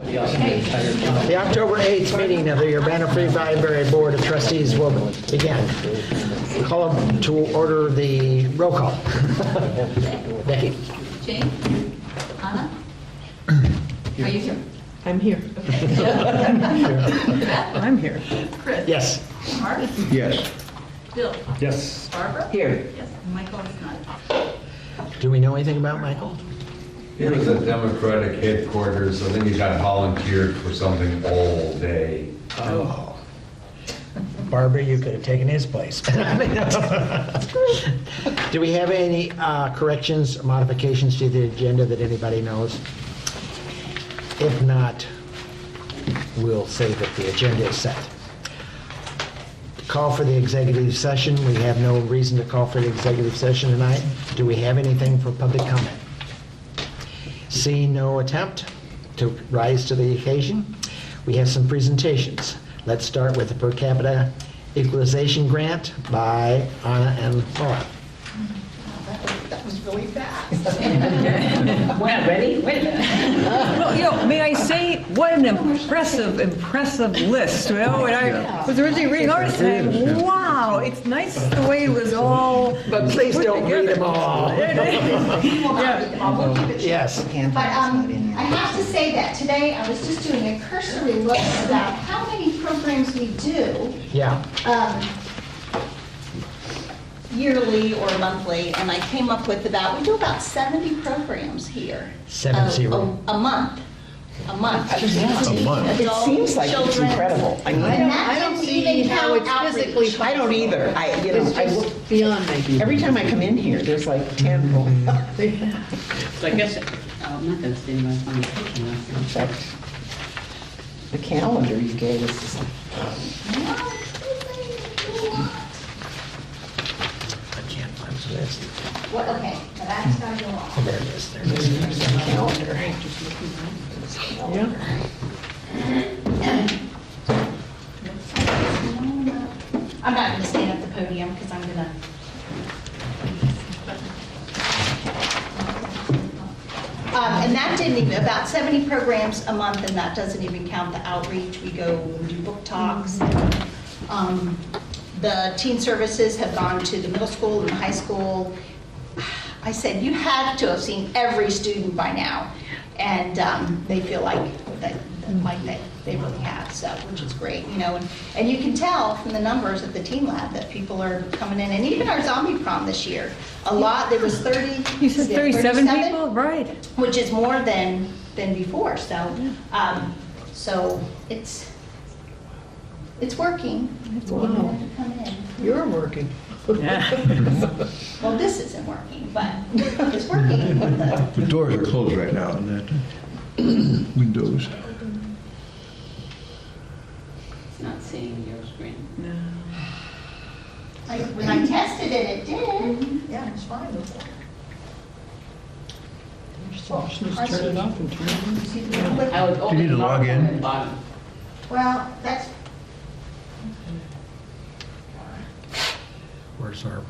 The October 8th meeting of the Urbana Free Library Board of Trustees will begin. Call to order the roll call. Becky. Jane? Anna? Are you here? I'm here. I'm here. Chris? Yes. Mark? Yes. Bill? Yes. Barbara? Here. Yes. Michael is not. Do we know anything about Michael? He was at Democratic headquarters. I think he got volunteered for something all day. Oh. Barbara, you could have taken his place. Do we have any corrections or modifications to the agenda that anybody knows? If not, we'll say that the agenda is set. Call for the executive session. We have no reason to call for the executive session tonight. Do we have anything for public comment? Seeing no attempt to rise to the occasion, we have some presentations. Let's start with the per capita equalization grant by Anna and Laura. That was really fast. We're not ready? Wait a minute. Well, may I say, what an impressive list. And I was originally reading ours saying, wow, it's nice the way it was all. But please don't read them all. We will not read them all. We'll keep it short. Yes. But I have to say that today I was just doing a cursory look about how many programs we do Yeah. yearly or monthly, and I came up with we do about 70 programs here. 70. A month. A month. A month. It seems like it's Children. incredible. I mean, I don't see how it's physically. I don't either. Beyond maybe. Every time I come in here, there's like 10 of them. So I guess, I'm not going to say my conversation last In fact, the calendar you gave us is like, I can't find the list. Well, okay, now that's gotta go on. There it is. There it is. the calendar. I'm not gonna stand at the podium because I'm gonna. And that didn't even, about 70 programs a month, and that doesn't even count the outreach. We go and do book talks. The teen services have gone to the middle school and the high school. I said, you have to have seen every student by now. And they feel like they really have, so, which is great, you know. And you can tell from the numbers at the Teen Lab that people are coming in. And even our zombie prom this year, there was 30. You said 37 people? Right. Which is more than before, so, so it's working. It's Wow. to come in. You're working. Well, this isn't working, but it's working with the. The doors are closed right now on that windows. It's not seeing your screen. When I tested it, it did. Yeah, it's fine. Just turn it off and turn it on. Well, I would Do you need to log in? at the bottom. that's, Where's our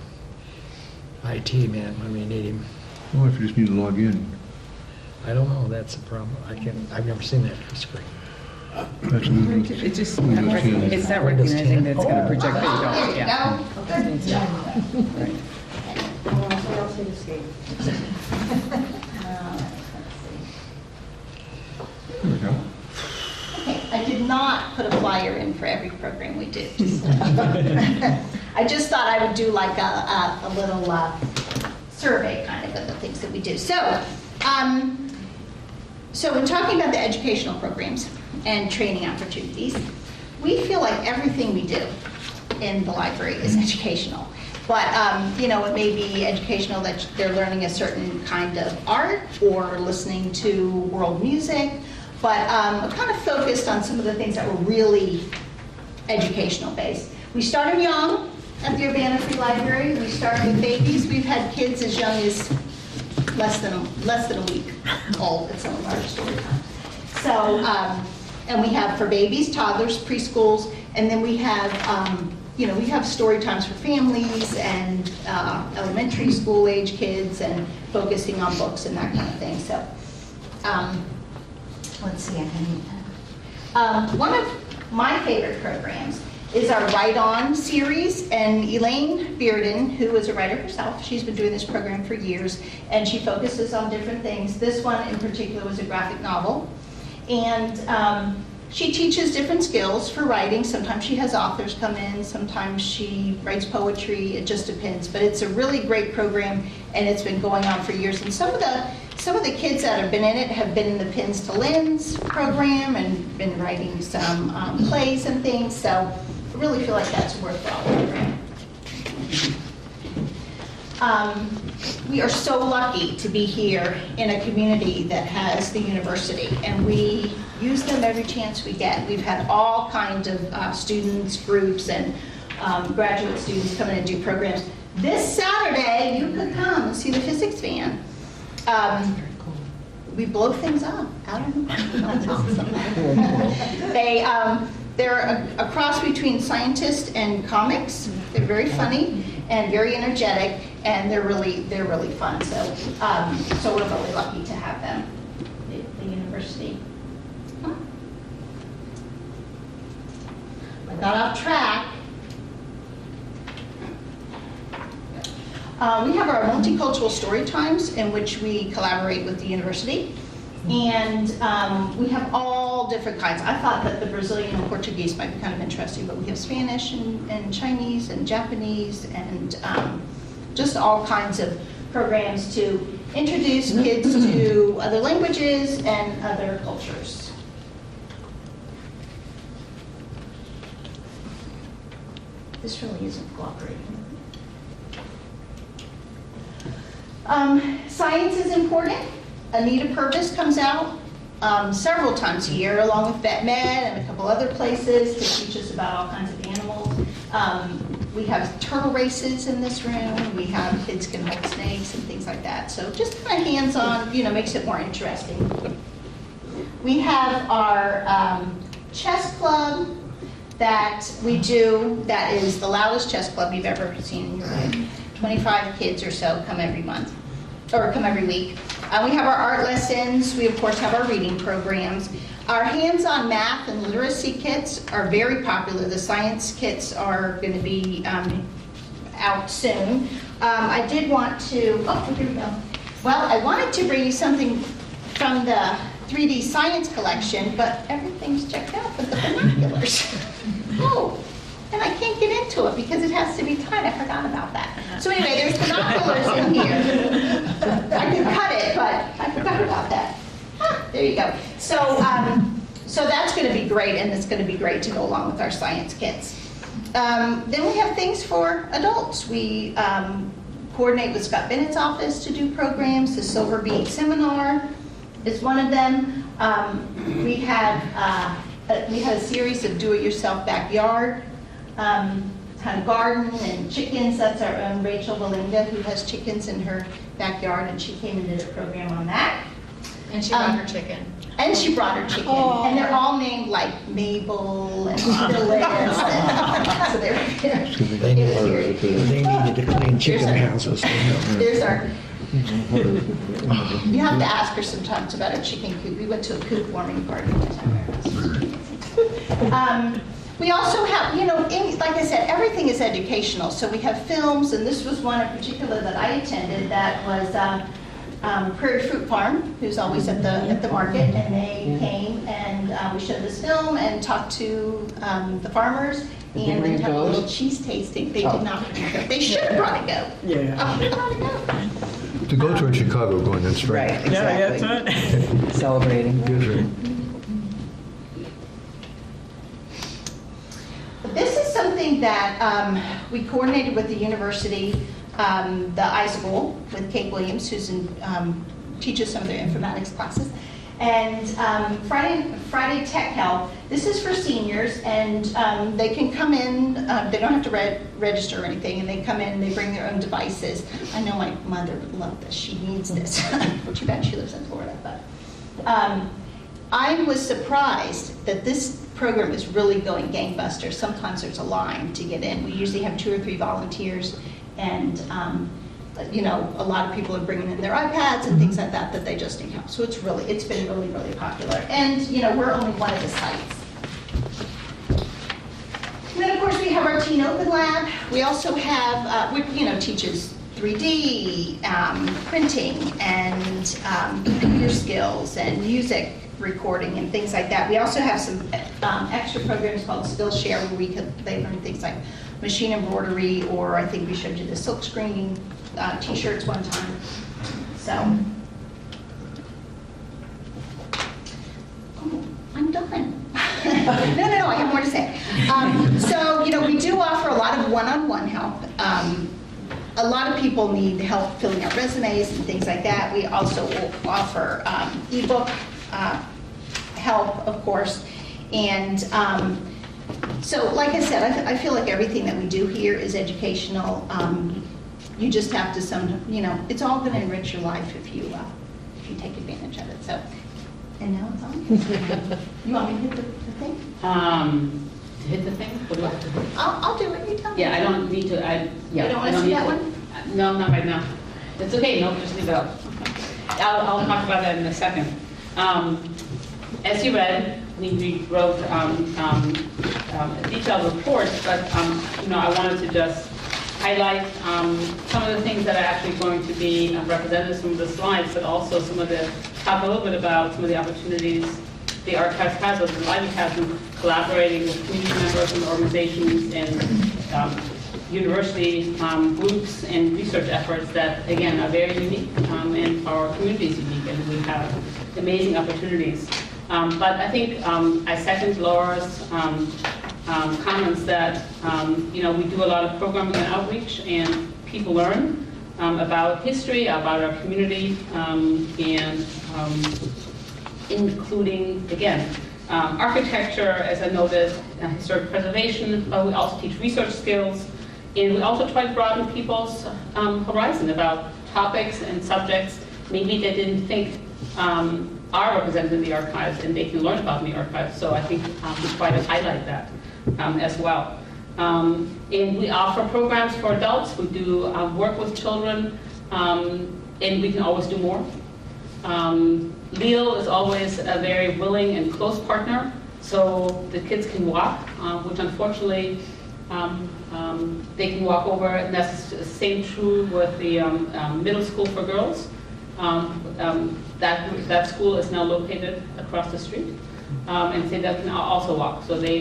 IT man when we need him? Well, if you just need to log in, I don't know, that's the problem. I've never seen that screen. that's Windows. It just, Windows 10. it's not Windows recognizing 10. that it's going to project. There you go. there you Yeah. go. Good job. Right. There we go. Okay, I did not put a flyer in for every program we do. I just thought I would do like a little survey kind of the things that we do. So, so in talking about the educational programs and training opportunities, we feel like everything we do in the library is educational. But, you know, it may be educational that they're learning a certain kind of art or listening to world music, but kind of focused on some of the things that were really educational based. We started young at the Urbana Free Library. We started with babies. We've had kids as young as less than a week old at some of our story times. So, and we have for babies, toddlers, preschools, and then we have, you know, we have story times for families and elementary school age kids and focusing on books and that kind of thing. So, let's see, one of my favorite programs is our Write On series, and Elaine Bearden, who is a writer herself, she's been doing this program for years, and she focuses on different things. This one in particular was a graphic novel, and she teaches different skills for writing. Sometimes she has authors come in, sometimes she writes poetry, it just depends, but it's a really great program, and it's been going on for years, and some of the kids that have been in it have been in the Pins to Lens program and been writing some plays and things, so I really feel like that's a worthwhile program. We are so lucky to be here in a community that has the university, and we use them every chance we get. We've had all kinds of students, groups, and graduate students come in and do programs. This Saturday, you could come and see the physics van. We blow things up. I don't know. That's awesome. They're a cross between scientists and comics. They're very funny and very energetic, and they're really fun. So so we're really lucky to have them at the university. I got off track. We have our multicultural story times in which we collaborate with the university, and we have all different kinds. I thought that the Brazilian and Portuguese might be kind of interesting, but we have Spanish and Chinese and Japanese and just all kinds of programs to introduce kids to other languages and other cultures. This really isn't cooperating. Science is important. Anita Purvis comes out several times a year along with Vet Med and a couple other places to teach us about all kinds of animals. We have turtle races in this room. We have kids can hold snakes and things like that. So just kind of hands-on, makes it more interesting. We have our chess club that we do. That is the loudest chess club you've ever seen in your life. 25 kids or so come every month, or come every week. We have our art lessons. We, of course, have our reading programs. Our hands-on math and literacy kits are very popular. The science kits are going to be out soon. I did want to, here we go. Well, I wanted to bring you something from the 3D science collection, but everything's checked out with the binoculars. And I can't get into it because it has to be tied. I forgot about that. So anyway, there's binoculars in here. I can cut it, but I forgot about that. There you go. So, so that's going to be great, and it's going to be great to go along with our science kits. Then we have things for adults. We coordinate with Scott Bennett's office to do programs. The Silver Beat Seminar is one of them. We had a series of do-it-yourself backyard kind of garden and chickens. That's our own Rachel Valinga, who has chickens in her backyard, and she came and did a program on that. And she brought her chicken. And she brought her chicken. Oh. And they're all named like Mabel and Phyllis. So They needed to clean chicken houses. There's our... You have to ask her sometimes about a chicken coop. We went to a coop warming party one time. We also have, like I said, everything is educational. So we have films, and this was one in particular that I attended that was Prairie Fruit Farm, who's always at the market, and they came and we showed this film and talked to the farmers, and then had a little cheese tasting. They did not bring it go. They should have brought it go. Yeah. They brought it go. To go to in Chicago, going in spring. Right, exactly. Yeah, that's right. Celebrating. This is something that we coordinated with the university, the iSchool, with Kate Williams, who's teaches some of their informatics classes. And Friday Tech Help, this is for seniors, and they can come in, they don't have to register or anything, and they come in and they bring their own devices. I know my mother would love this, she needs this. Too bad she lives in Florida, but. I was surprised that this program is really going gangbusters. Sometimes there's a line to get in. We usually have 2 or 3 volunteers, and you know, a lot of people are bringing in their iPads and things like that they just need help. So it's been really, really popular. And, you know, we're only one of the sites. And then, of course, we have our Teen Open Lab. We also have, which, you know, teaches 3D, printing, and computer skills, and music recording, and things like that. We also have some extra programs called Skillshare, where they learn things like machine embroidery, or I think we showed you the silk screening T-shirts one time. So, oh, I'm done. No, I have more to say. So, you know, we do offer a lot of one-on-one help. A lot of people need help filling out resumes and things like that. We also offer ebook help, of course. And so, like I said, I feel like everything that we do here is educational. You just have to you know, it's all going to enrich your life if you take advantage of it. So, and now it's on. You want me to hit the thing? To hit the thing? What do I have to do? I'll do it. You tell me. Yeah, I don't need to, You don't want to see that one? No, not right now. It's okay, no, just leave it up. I'll talk about that in a second. As you read, we wrote a detailed report, but you know, I wanted to just highlight some of the things that are actually going to be represented in some of the slides, but also talk a little bit about some of the opportunities the archives has, or the library has, in collaborating with community members and organizations and university groups and research efforts that, again, are very unique, and our community is unique, and we have amazing opportunities. But I think I second Laura's comments that, you know, we do a lot of programming and outreach, and people learn about history, about our community, and including, again, architecture, as I noted, historic preservation, but we also teach research skills, and we also try to broaden people's horizon about topics and subjects maybe they didn't think are represented in the archives, and they can learn about in the archives. So I think we try to highlight that as well. And we offer programs for adults. We do work with children, and we can always do more. Leo is always a very willing and close partner, so the kids can walk, which unfortunately they can walk over, and that's the same true with the middle school for girls. That school is now located across the street, and so they can also walk. So they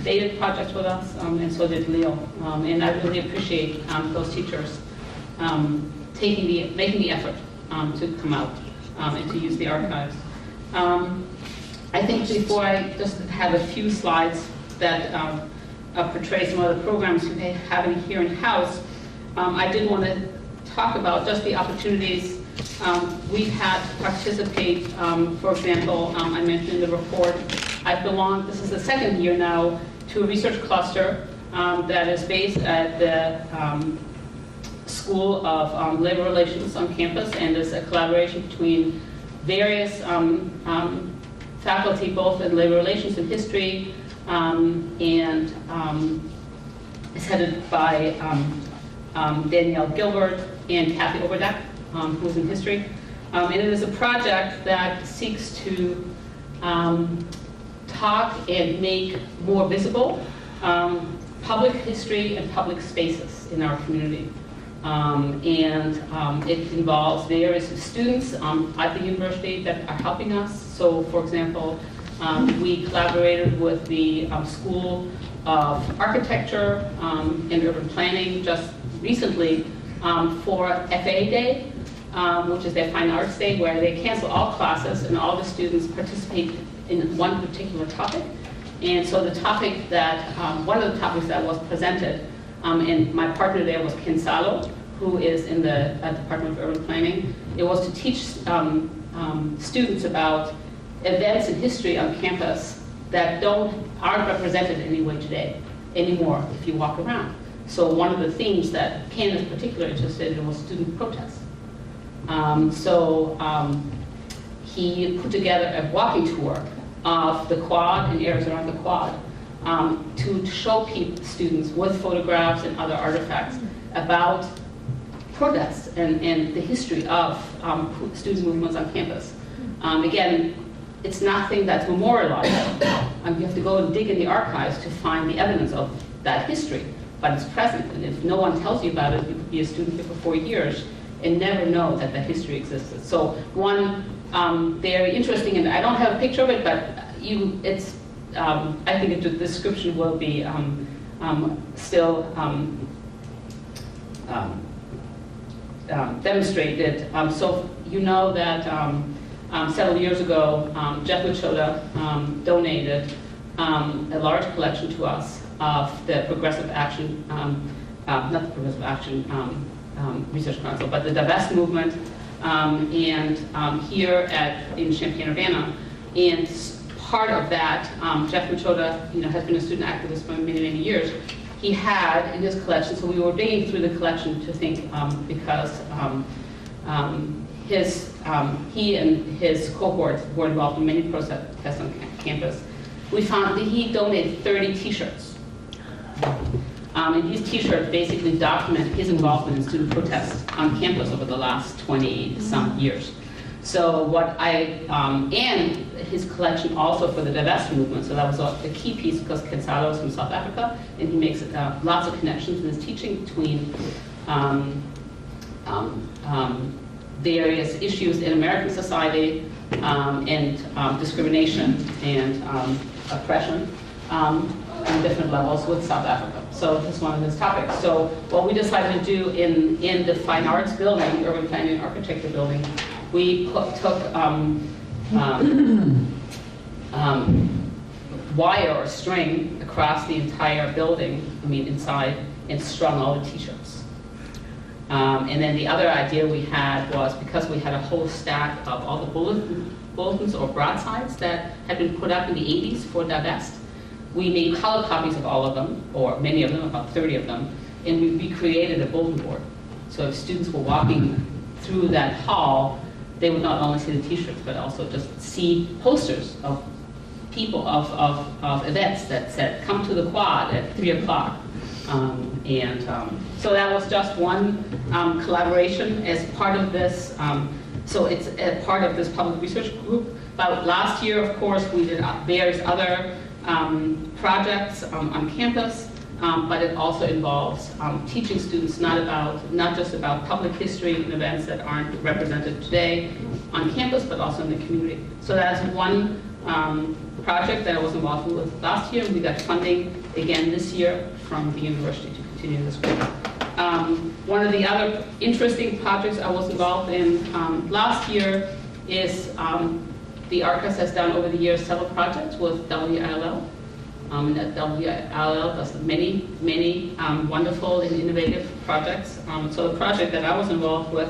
did projects with us, and so did Leo. And I really appreciate those teachers making the effort to come out and to use the archives. I think before I just have a few slides that portray some of the programs we have in here in-house, I did want to talk about just the opportunities we've had to participate. For example, I mentioned in the report, this is the second year now, to a research cluster that is based at the School of Labor Relations on campus, and is a collaboration between various faculty, both in labor relations and history, and is headed by Danielle Gilbert and Kathy Overdeck, who's in history. And it is a project that seeks to talk and make more visible public history and public spaces in our community. It involves various students at the university that are helping us. So, for example, we collaborated with the School of Architecture and Urban Planning just recently for FA Day, which is their Fine Arts Day, where they cancel all classes and all the students participate in one particular topic. And so the topic that, one of the topics that was presented, and my partner there was Ken Salo, who is in the Department of Urban Planning. It was to teach students about events in history on campus that aren't represented in any way today anymore if you walk around. So one of the themes that Ken is particularly interested in was student protest. He put together a walking tour of the quad and areas around the quad to show students with photographs and other artifacts about protests and the history of student movements on campus. Again, it's nothing that's memorialized. You have to go and dig in the archives to find the evidence of that history, but it's present. And if no one tells you about it, you could be a student here for 4 years and never know that that history existed. So one very interesting, and I don't have a picture of it, but I think the description will be still demonstrated. So you know that several years ago, Jeff Machoda donated a large collection to us of the Progressive Action, not the Progressive Action Research Council, but the Divest Movement, and here in Champaign-Urbana. And part of that, Jeff Machoda, has been a student activist for many, many years. He had in his collection, so we were digging through the collection to think, because he and his cohort were involved in many protests on campus. We found that he donated 30 T-shirts. And these T-shirts basically document his involvement in student protests on campus over the last 20-some years. So and his collection also for the Divest movement, so that was a key piece because Kensalo is from South Africa, and he makes lots of connections in his teaching between various issues in American society and discrimination and oppression on different levels with South Africa. So this is one of his topics. So what we decided to do in the Fine Arts building, Urban Planning and Architecture building, we took wire or string across the entire building, inside, and strung all the T-shirts. And then the other idea we had was, because we had a whole stack of all the bulletins or broadsides that had been put up in the 80s for Divest, we made color copies of all of them, or many of them, about 30 of them, and we recreated a bulletin board. So if students were walking through that hall, they would not only see the T-shirts, but also just see posters of people, of events that said, come to the quad at 3 o'clock. So that was just one collaboration as part of this. So it's a part of this public research group. But last year, of course, we did various other projects on campus, but it also involves teaching students not just about public history and events that aren't represented today on campus, but also in the community. So that's one project that I was involved with last year. We got funding again this year from the university to continue this work. One of the other interesting projects I was involved in last year is the Archives has done over the years several projects with WILL. And that WILL does many, many wonderful and innovative projects. So the project that I was involved with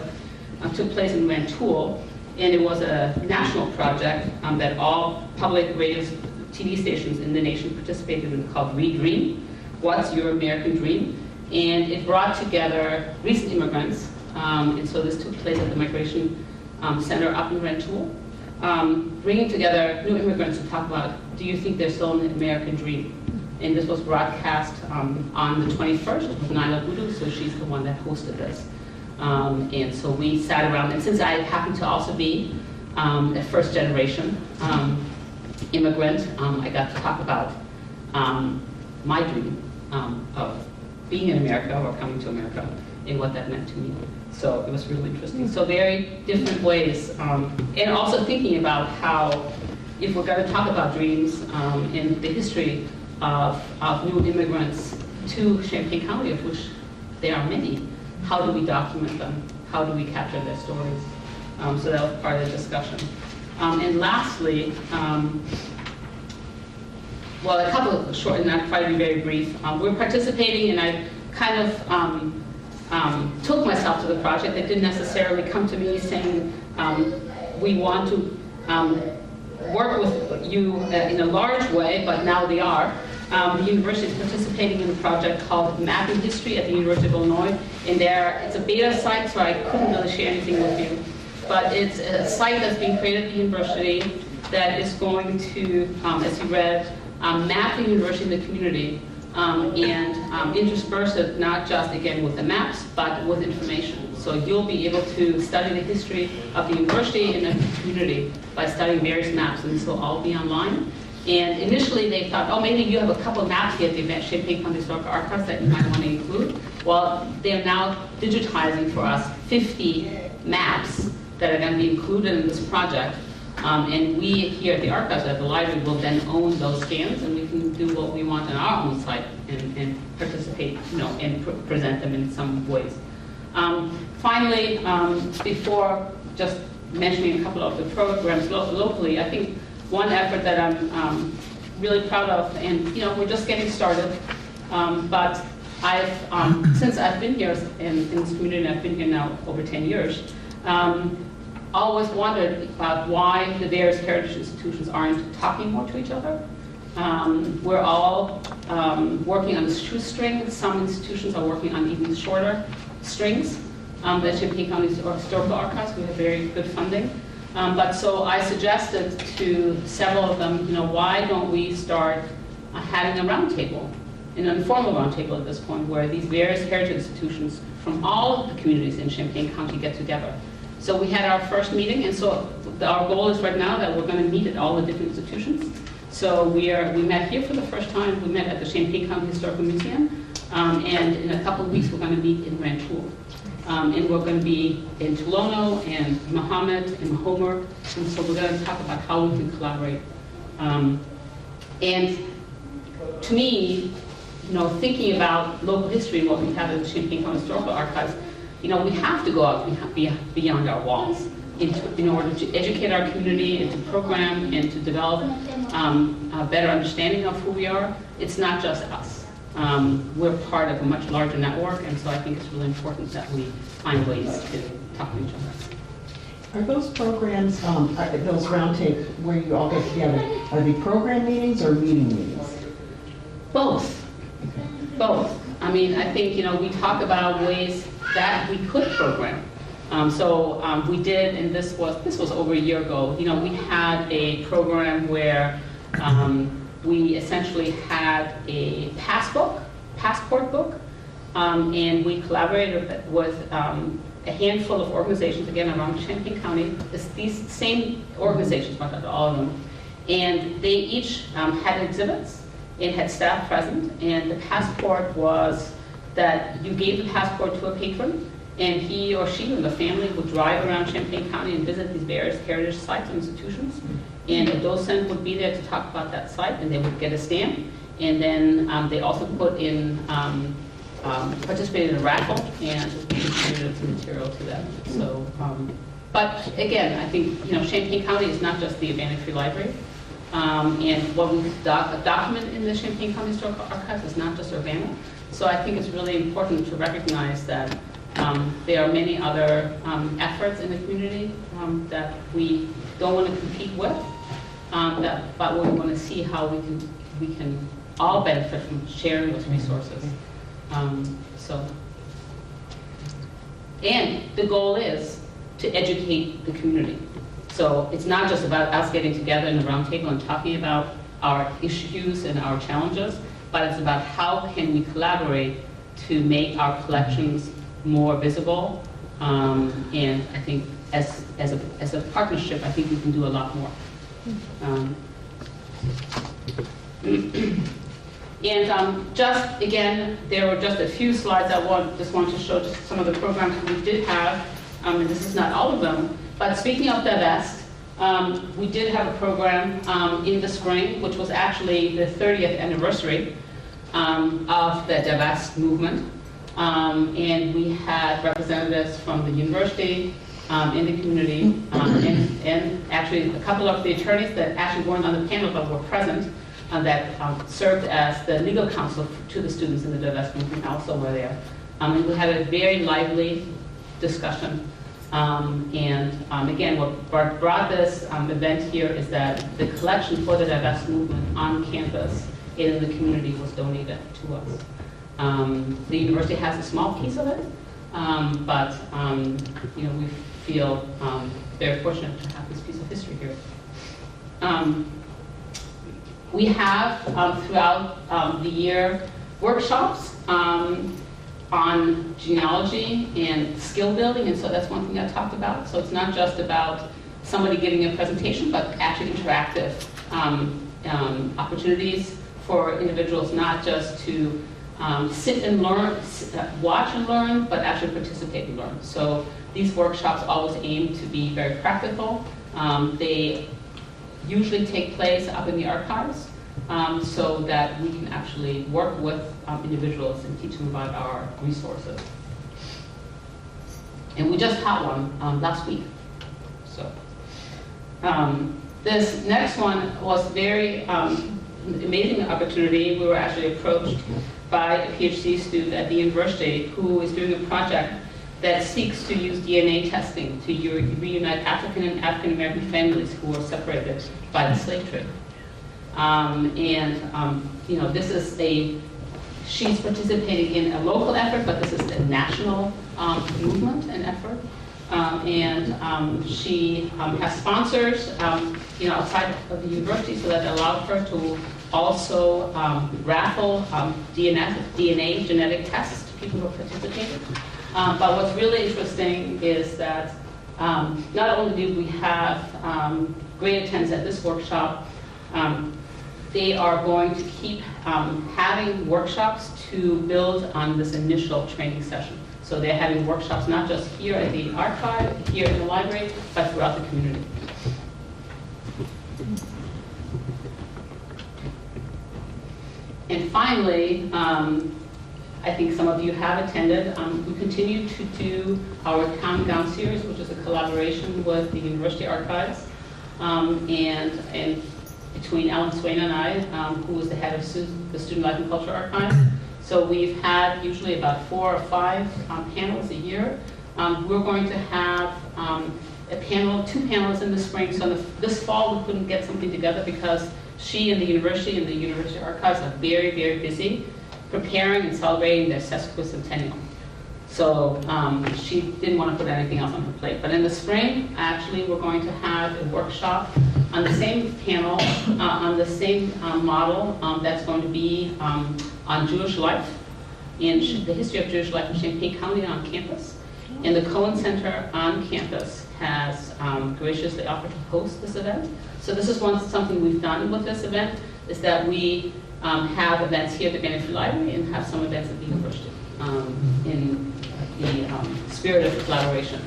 took place in Rantoul, and it was a national project that all public radio TV stations in the nation participated in, called Redream, What's Your American Dream? And it brought together recent immigrants, and so this took place at the Migration Center up in Rantoul, bringing together new immigrants to talk about, do you think there's still an American dream? And this was broadcast on the 21st with Naila Budu, so she's the one that hosted this. And so we sat around, and since I happen to also be a first generation immigrant, I got to talk about my dream of being in America or coming to America and what that meant to me. So it was really interesting. So very different ways, and also thinking about how, if we're going to talk about dreams in the history of new immigrants to Champaign County, of which there are many, how do we document them? How do we capture their stories? So that was part of the discussion. And lastly, well, a couple of short, and I'll try to be very brief. We're participating, and I kind of took myself to the project. It didn't necessarily come to me saying, we want to work with you in a large way, but now they are. The university is participating in a project called Mapping History at the University of Illinois. And it's a beta site, so I couldn't really share anything with you. But it's a site that's being created at the university that is going to, as you read, map the university and the community and intersperse it not just, again, with the maps, but with information. So you'll be able to study the history of the university and of the community by studying various maps, and this will all be online. And initially they thought, oh, maybe you have a couple of maps here at the Champaign County Historical Archives that you might want to include. Well, they're now digitizing for us 50 maps that are going to be included in this project. And we here at the archives at the library will then own those scans, and we can do what we want on our own site and participate, and present them in some ways. Finally, before just mentioning a couple of the programs locally, I think one effort that I'm really proud of, and we're just getting started, but I've since I've been here in this community, and I've been here now over 10 years, always wondered about why the various heritage institutions aren't talking more to each other. We're all working on a shoestring. Some institutions are working on even shorter strings. The Champaign County Historical Archives, we have very good funding. But so I suggested to several of them, why don't we start having a roundtable, an informal roundtable at this point, where these various heritage institutions from all of the communities in Champaign County get together. So we had our first meeting, and so our goal is right now that we're going to meet at all the different institutions. So we met here for the first time. We met at the Champaign County Historical Museum, and in a couple of weeks we're going to meet in Rantoul. And we're going to be in Tolono and Muhammad and Homer, and so we're going to talk about how we can collaborate. And to me, thinking about local history and what we have at the Champaign County Historical Archives, we have to go out beyond our walls in order to educate our community and to program and to develop a better understanding of who we are. It's not just us. We're part of a much larger network, and so I think it's really important that we find ways to talk to each other. Are those programs, those roundtables where you all get together, are they program meetings or meeting meetings? Both. Both. I mean, I think, we talk about ways that we could program. We did, and this was over a year ago, we had a program where we essentially had a passport book, and we collaborated with a handful of organizations, again, around Champaign County. These same organizations, not all of them, and they each had exhibits and had staff present, and the passport was that you gave the passport to a patron, and he or she or the family would drive around Champaign County and visit these various heritage sites and institutions, and a docent would be there to talk about that site, and they would get a stamp, and then they also put in, participated in a raffle, and contributed some material to them. So, but again, I think, Champaign County is not just the Urbana Free Library, and what we document in the Champaign County Historical Archives is not just Urbana. So I think it's really important to recognize that there are many other efforts in the community that we don't want to compete with, but we want to see how we can all benefit from sharing those resources. And the goal is to educate the community. So it's not just about us getting together in a round table and talking about our issues and our challenges, but it's about how can we collaborate to make our collections more visible. And I think as a partnership, I think we can do a lot more. Just again, there were just a few slides I just want to show just some of the programs we did have, and this is not all of them. But speaking of Divest, we did have a program in the spring, which was actually the 30th anniversary of the Divest movement. And we had representatives from the university, in the community, and actually a couple of the attorneys that actually weren't on the panel but were present, that served as the legal counsel to the students in the Divest movement also were there. And we had a very lively discussion. Again, what brought this event here is that the collection for the Divest movement on campus and in the community was donated to us. The university has a small piece of it, but we feel very fortunate to have this piece of history here. We have throughout the year workshops. on genealogy and skill building, and so that's one thing I talked about. So it's not just about somebody giving a presentation, but actually interactive opportunities for individuals, not just to sit and learn, watch and learn, but actually participate and learn. So these workshops always aim to be very practical. They usually take place up in the archives, so that we can actually work with individuals and teach them about our resources. And we just had one last week. So this next one was very amazing opportunity. We were actually approached by a PhD student at the university who is doing a project that seeks to use DNA testing to reunite African and African American families who were separated by the slave trade. You know, this is she's participating in a local effort, but this is a national movement and effort. She has sponsors, you know, outside of the university, so that allowed her to also raffle DNA genetic tests to people who participated. But what's really interesting is that not only do we have great attendance at this workshop, they are going to keep having workshops to build on this initial training session. So they're having workshops not just here at the archive, here in the library, but throughout the community. And finally, I think some of you have attended. We continue to do our Countdown series, which is a collaboration with the University Archives, and between Alan Swain and I, who is the head of the Student Life and Culture Archive. So we've had usually about 4 or 5 panels a year. We're going to have two panels in the spring. So this fall we couldn't get something together because she and the University Archives are very, very busy preparing and celebrating their sesquicentennial. So she didn't want to put anything else on her plate. But in the spring, actually, we're going to have a workshop on the same panel, on the same model that's going to be on Jewish life and the history of Jewish life in Champaign County on campus. And the Cohen Center on campus has graciously offered to host this event. So this is something we've done with this event, is that we have events here at the Bennett Library and have some events at the university in the spirit of collaboration.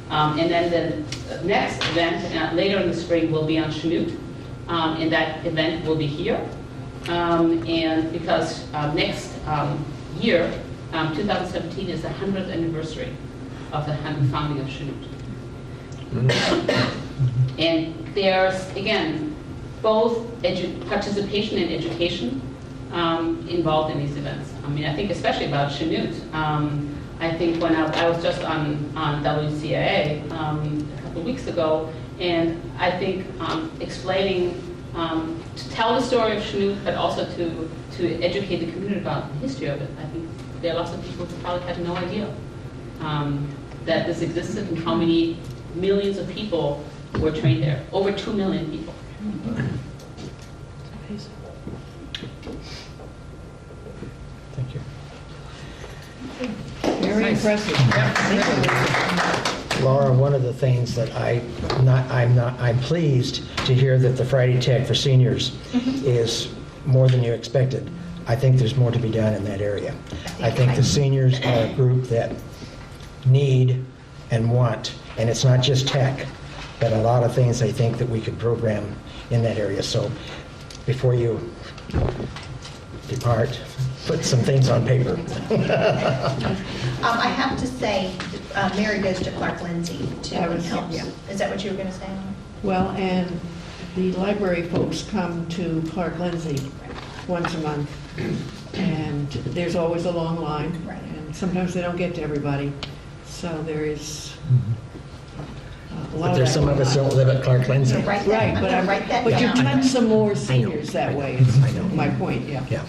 And then the next event later in the spring will be on Chanute, and that event will be here. And because next year, 2017, is the 100th anniversary of the founding of Chanute. And there's, again, both participation and education involved in these events. I mean, I think especially about Chanute. I think when I was just on WCAA a couple of weeks ago, and I think explaining, to tell the story of Chanute, but also to educate the community about the history of it. I think there are lots of people who probably had no idea that this existed and how many millions of people were trained there. Over 2 million people. Thank you. Very impressive. Laura, one of the things that I'm pleased to hear that the Friday Tech for seniors is more than you expected. I think there's more to be done in that area. I think the seniors are a group that need and want, and it's not just tech, but a lot of things I think that we could program in that area. So before you depart, put some things on paper. I have to say, Mary goes to Clark Lindsay too and helps. yeah. Is that what you were going to say? Well, and the library folks come to Clark Lindsay once a month, and there's always a long line, Right. and sometimes they don't get to everybody, so there is a lot But there's that some of going us on. don't live at Clark Lindsay. So write that, Right, I'm but going to write that but you down. touch some more seniors that way, is I know. my point, yeah. Yeah.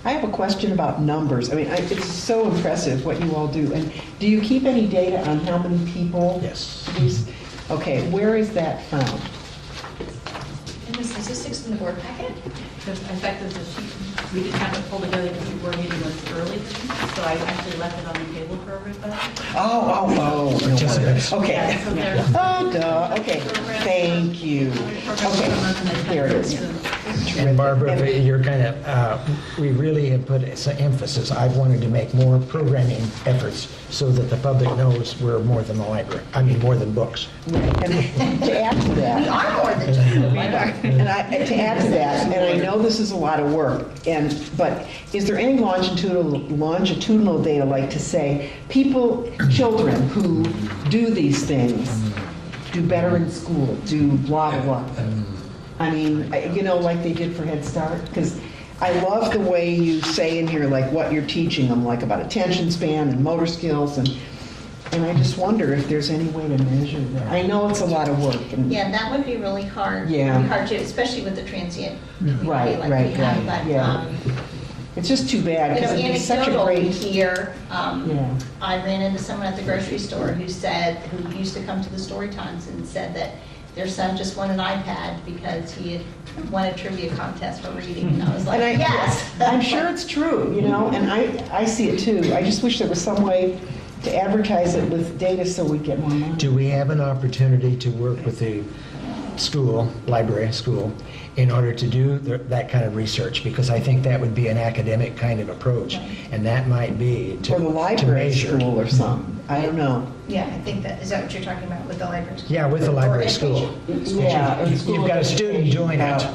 I have a question about numbers. I mean, it's so impressive what you all do. And do you keep any data on how many people? Yes. Okay, where is that found? In the statistics in the board packet? In fact, there's a sheet. we didn't have it pulled together because we were meeting this early, so I actually left it on the table for everybody. Oh, no Participants. wonder. Okay. Yeah, so there's- Oh, duh, okay, thank you. Okay, there it is. And Barbara, you're kind of, we really have put some emphasis. I've wanted to make more programming efforts so that the public knows we're more than the library, I mean, more than books. And to add to that. We are more than just a library. And to add to that, and I know this is a lot of work, but is there any longitudinal data, like to say, children who do these things, do better in school, do blah, blah, blah? I mean, like they did for Head Start? Because I love the way you say in here, like, what you're teaching them, like about attention span and motor skills, and I just wonder if there's any way to measure that. I know it's a lot of work. And Yeah, that would be really hard. Yeah. It'd be hard to, especially with the transient community Right, like right, we have. right, But, yeah. It's just too bad, because it'd be such a anecdotal, we great... hear, Yeah. I ran into someone at the grocery store who used to come to the story times and said that their son just won an iPad because he had won a trivia contest for reading. And I was like, And yes. I'm sure it's true, and I see it too. I just wish there was some way to advertise it with data so we get more money. Do we have an opportunity to work with the library, in order to do that kind of research? Because I think that would be an academic kind of approach, and that might be to Or the library measure. school or something. I don't know. Yeah, I think is that what you're talking about with the library? Yeah, with the Or library education. school. Yeah. or You've school got a student doing it.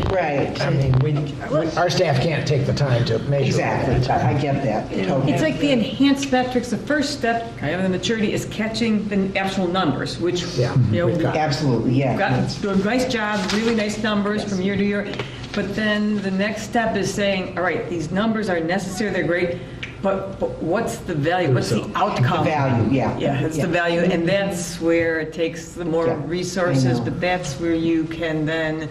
Right. I mean, our staff can't take the time to measure all Exactly. that. I get that. Totally. It's like the enhanced metrics. The first step, kind of the maturity, is catching the actual numbers, which, Yeah, we've got. Absolutely, yeah. got doing a nice job, really nice numbers from year to year. But then the next step is saying, all right, these numbers are necessary, they're great, but what's the value? What's the outcome? The value, yeah. Yeah, it's the Yeah. value, and that's where it takes the more Yeah, I resources, know. but that's where you can then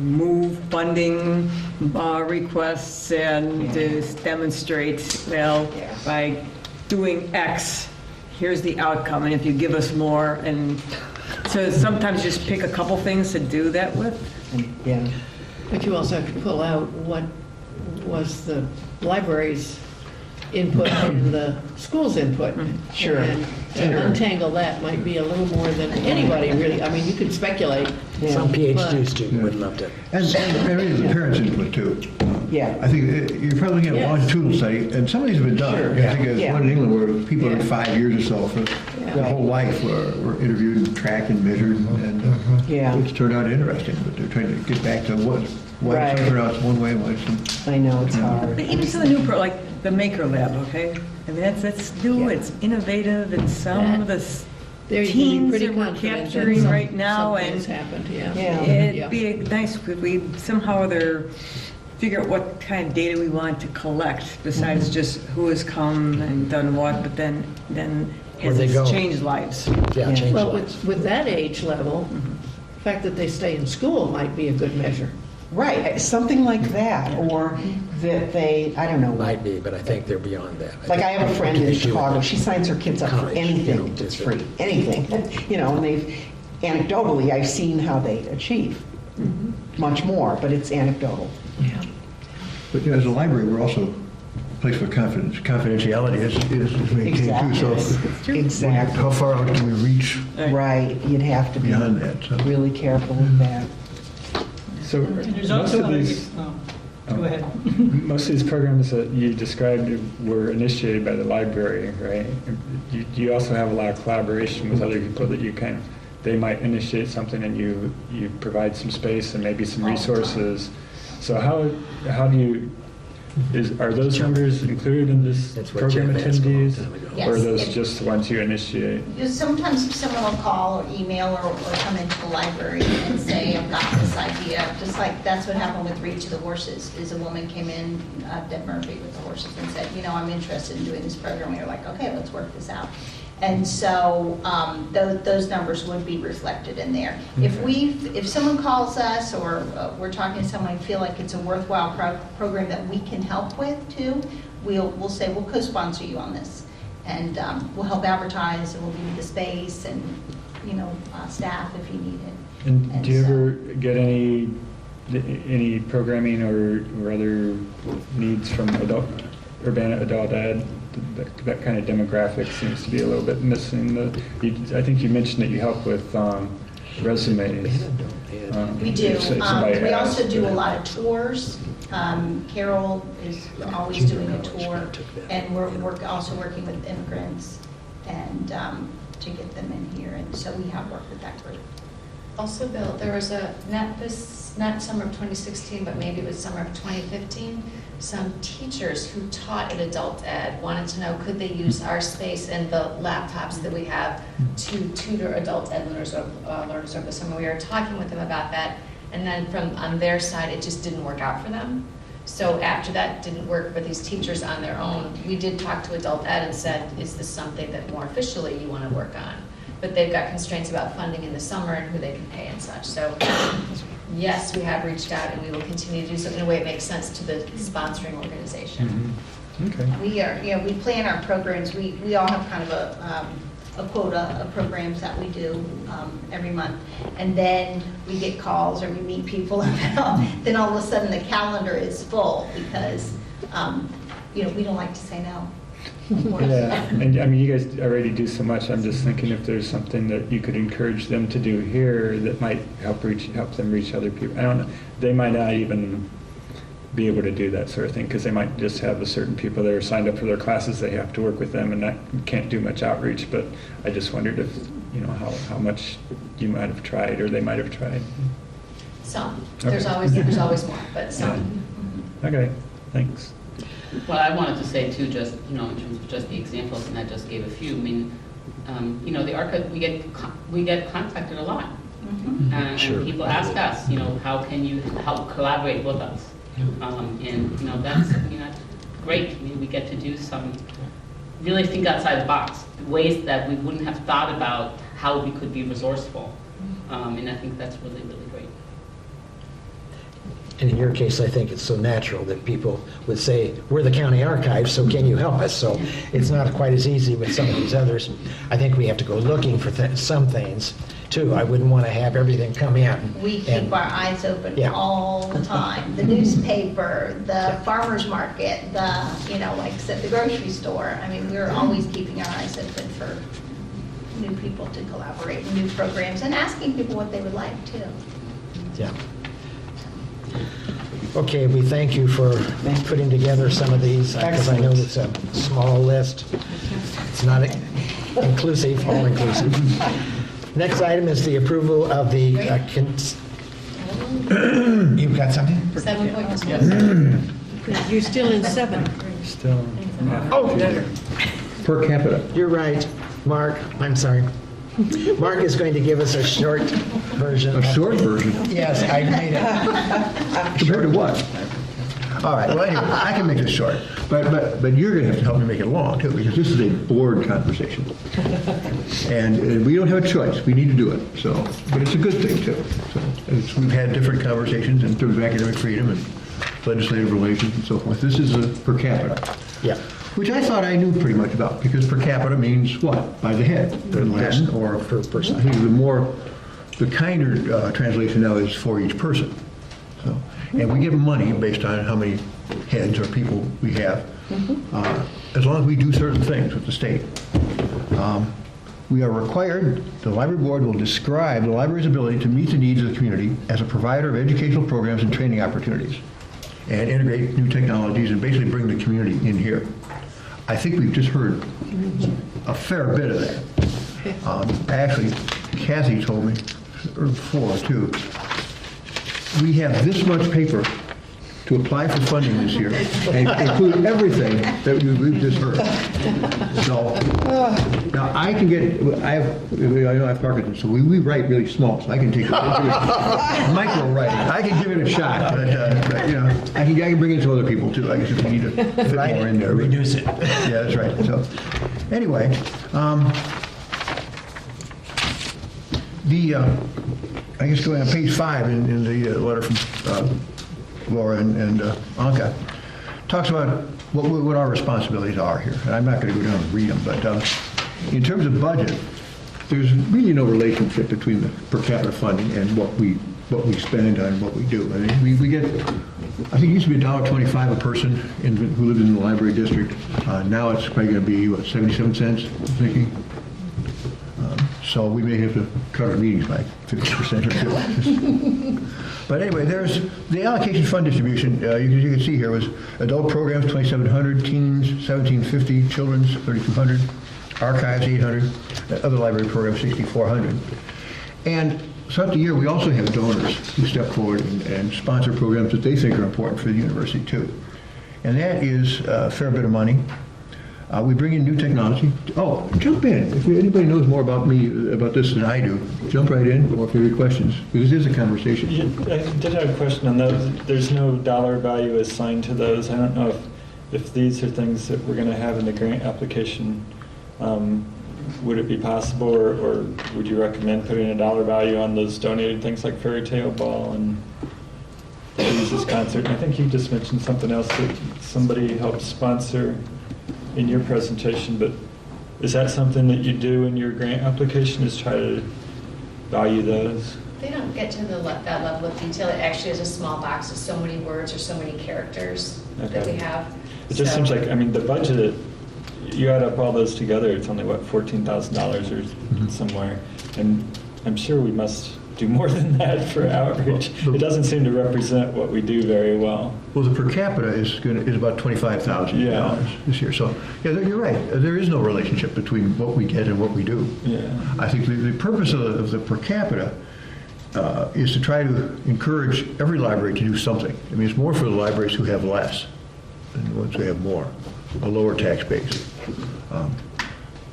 move funding requests and to demonstrate, well, by doing X, here's the outcome, and if you give us more, and so sometimes just pick a couple things to do that with. Yeah. But you also have to pull out what was the library's input and the school's input. Sure. And to untangle that might be a little more than anybody really, I mean, you could speculate. Some PhD But- student would love to. And maybe the parents' input too. Yeah. I think you're probably looking at a Yes. longitudinal study, and some of these have been done. Sure. I think there's Yeah. one in England where people in Yeah. 5 years or so for their whole life were interviewed and tracked and measured, and Yeah. it's turned out interesting, but they're trying to get back to why Right. some turn out one way, why some... I know, it's But hard. even some of the new, like the Maker Lab, okay? I mean, that's new, Yeah. it's innovative, and some of the There you can be teens pretty that we're confident that capturing right now, something has and happened, yeah. Yeah. it'd be nice if we somehow or other figure out what kind of data we want to collect, besides just who has come and done what, but then Where has they go. this changed lives? Yeah, Yeah. change Well, lives. with that age level, the fact that they stay in school might be a good measure. Right, something like that, or that they, I don't know. Might be, but I think they're beyond that. Like I have a friend in Chicago, she signs her kids up for College, anything that's it's free, anything. And anecdotally, I've seen how they achieve much more, but it's anecdotal. But as a library, we're also a place for confidentiality is maintained too, so Exactly. how far out can we reach Right, you'd have to be beyond that? So. really careful with that. So There's most also of these, go ahead. most of these programs that you described were initiated by the library, right? You also have a lot of collaboration with other people that they might initiate something and you provide some space and maybe some resources. So how do you, are those numbers included in this That's what program Jeff asked a long attendees? time ago. Yes. Or are those just the ones you initiate? Because sometimes someone will call or email or come into the library and say, I've got this idea, just like that's what happened with Reach the Horses, is a woman came in, Deb Murphy with the horses, and said, I'm interested in doing this program. We were like, okay, let's work this out. And so those numbers would be reflected in there. If someone calls us or we're talking to someone, feel like it's a worthwhile program that we can help with too, we'll say we'll co-sponsor you on this, and we'll help advertise, and we'll give you the space and staff if you need it. And do you so- ever get any any programming or other needs from Urbana adult ed? That kind of demographic seems to be a little bit missing. I think you mentioned that you help with resumes. We do. If somebody We asks, also do a lot of tours. Carol is always doing a tour, and we're also working with immigrants and to get them in here, and so we have worked with that group. Also, Bill, there was not summer of 2016, but maybe it was summer of 2015, some teachers who taught at adult ed wanted to know, could they use our space and the laptops that we have to tutor adult ed learners over the summer. We were talking with them about that, and then on their side, it just didn't work out for them. So after that didn't work for these teachers on their own, we did talk to adult ed and said, is this something that more officially you want to work on? But they've got constraints about funding in the summer and who they can pay and such. So yes, we have reached out, and we will continue to do so in a way that makes sense to the sponsoring organization. Okay. We plan our programs. We all have kind of a quota of programs that we do every month. And then we get calls or we meet people, and then all of a sudden the calendar is full because, we don't like to say no. Yeah, and I mean, you guys already do so much. I'm just thinking if there's something that you could encourage them to do here that might help them reach other people. I don't know. They might not even be able to do that sort of thing because they might just have a certain people that are signed up for their classes. They have to work with them, and that can't do much outreach. But I just wondered if how much you might have tried or they might have tried. Some. Okay. There's always more, but some. Okay, thanks. What I wanted to say too, just, in terms of just the examples, and I just gave a few, I mean, the archive, we get contacted a lot. And people ask us, how can you help collaborate with us? And, that's great. I mean, we get to do really think outside the box, ways that we wouldn't have thought about how we could be resourceful. And I think that's really, really great. And in your case, I think it's so natural that people would say, we're the county archives, so can you help us? So it's not quite as easy with some of these others. I think we have to go looking for some things, too. I wouldn't want to have everything come in. We keep our eyes open all the time. The newspaper, the farmer's market, like I said, the grocery store. I mean, we're always keeping our eyes open for new people to collaborate, new programs, and asking people what they would like, too. Yeah. Okay, we thank you for putting together some of these, because I know it's a small list. It's not inclusive, all-inclusive. Next item is the approval of the, you've got something? 7.2. You're still in 7. Still. Oh, Per capita. you're right, Mark, I'm sorry. Mark is going to give us a short version. A short version? Yes, I made it. Compared to what? All right, well, anyway, I can make this short, but you're going to have to help me make it long, too, because this is a board conversation. And we don't have a choice. We need to do it, but it's a good thing, too. We've had different conversations in terms of academic freedom and legislative relations and so forth. This is a per capita. Yeah. Which I thought I knew pretty much about, because per capita means what? By the head, in Latin, or per person. I think the kinder translation now is for each person. So, and we give them money based on how many heads or people we have, as long as we do certain things with the state. We are required, the library board will describe the library's ability to meet the needs of the community as a provider of educational programs and training opportunities, and integrate new technologies and basically bring the community in here. I think we've just heard a fair bit of that. Actually, Kathy told me, or before too, we have this much paper to apply for funding this year and include everything that we've just heard. So, now I can I have Parkinson's, so we write really small, so I can take micro writing. I can give it a shot, but I can bring it to other people too, I guess, if we need to fit more in there. Reduce it. Yeah, that's right. So, anyway, I guess going on page 5 in the letter from Laura and Anka, talks about what our responsibilities are here. And I'm not going to go down and read them, but in terms of budget, there's really no relationship between the per capita funding and what we what we spend on what we do. I mean, we get, I think it used to be $1.25 a person who lived in the library district. Now it's probably going to be, what, 77 cents, I'm thinking? So we may have to cut our meetings by 50% or 2. But anyway, there's the allocation fund distribution. You can see here was adult programs 2,700, teens 1,750, children's 3,200, archives 800, other library programs 6,400. And throughout the year, we also have donors who step forward and sponsor programs that they think are important for the university too. And that is a fair bit of money. We bring in new technology. Oh, jump in. If anybody knows more about me, about this than I do, jump right in, or if you have any questions, because this is a conversation. Yeah, I did have a question on those. There's no dollar value assigned to those. I don't know if these are things that we're going to have in the grant application. Would it be possible, or would you recommend putting a dollar value on those donated things like Fairy Tale Ball and the Jesus concert? And I think you just mentioned something else that somebody helped sponsor in your presentation, but is that something that you do in your grant application, is try to value those? They don't get to that level of detail. It actually is a small box of so many words or so many characters that we have. It just seems like, I mean, the budget, you add up all those together, it's only, what, $14,000 or somewhere. And I'm sure we must do more than that for outreach. It doesn't seem to represent what we do very well. Well, the per capita is about $25,000 this year. So, yeah, you're right. There is no relationship between what we get and what we do. Yeah. I think the purpose of the per capita is to try to encourage every library to do something. I mean, it's more for the libraries who have less than the ones who have more, a lower tax base.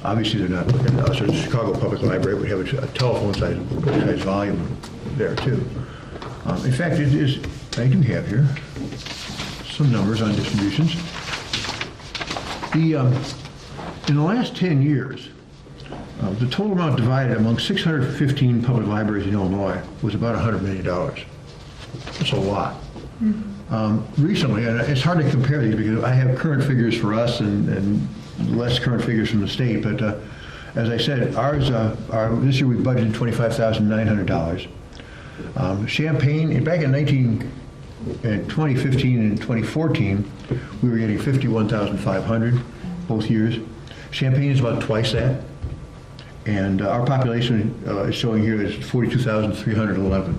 Obviously, they're not looking at us. So the Chicago Public Library would have a telephone size volume there, too. In fact, I do have here some numbers on distributions. In the last 10 years, the total amount divided among 615 public libraries in Illinois was about $100 million. That's a lot. Recently, and it's hard to compare these because I have current figures for us and less current figures from the state, but as I said, ours this year we budgeted $25,900. Champaign, back in 2015 and 2014, we were getting $51,500 both years. Champaign is about twice that, and our population is showing here is 42,311.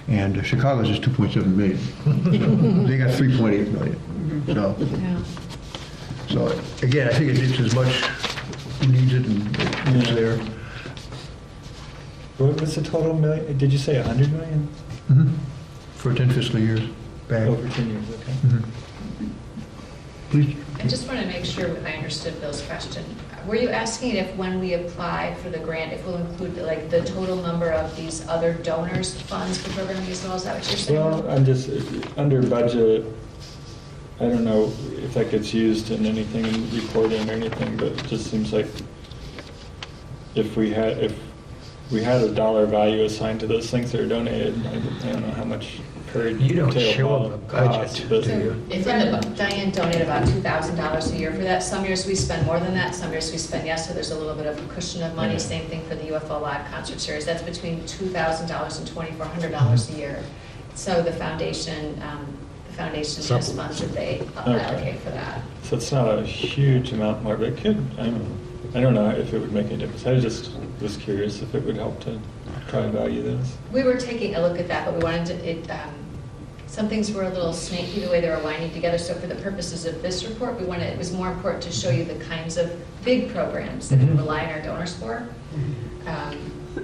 And Chicago's is 2.7 million. They got 3.8 million. So again, I think it's as much who needs it and it's there. What was the total million? Did you say 100 million? Mm-hmm. For 10 fiscal years back. Over 10 years, okay. Mm-hmm. Please. I just want to make sure I understood Bill's question. Were you asking if when we apply for the grant, if we'll include the total number of these other donors' funds for programming as well? Is that what you're saying? Well, I'm just, under budget, I don't know if that gets used in anything in reporting or anything, but it just seems like if we had a dollar value assigned to those things that are donated, I don't know how much per You don't tail show ball them a budget, costs, but- do you? Diane donated about $2,000 a year for that. Some years we spend more than that, some years we spend less, so there's a little bit of a cushion of money. Yeah. Same thing for the UFO Live concert series. That's between $2,000 and $2,400 a year. So the foundation has funds that they allocate for that. So it's not a huge amount more, but it could, I don't know if it would make any difference. I just was curious if it would help to try and value this. We were taking a look at that, but we wanted to, some things were a little snaky the way they were winding together. So for the purposes of this report, it was more important to show you the kinds of big programs that we rely on our donors for.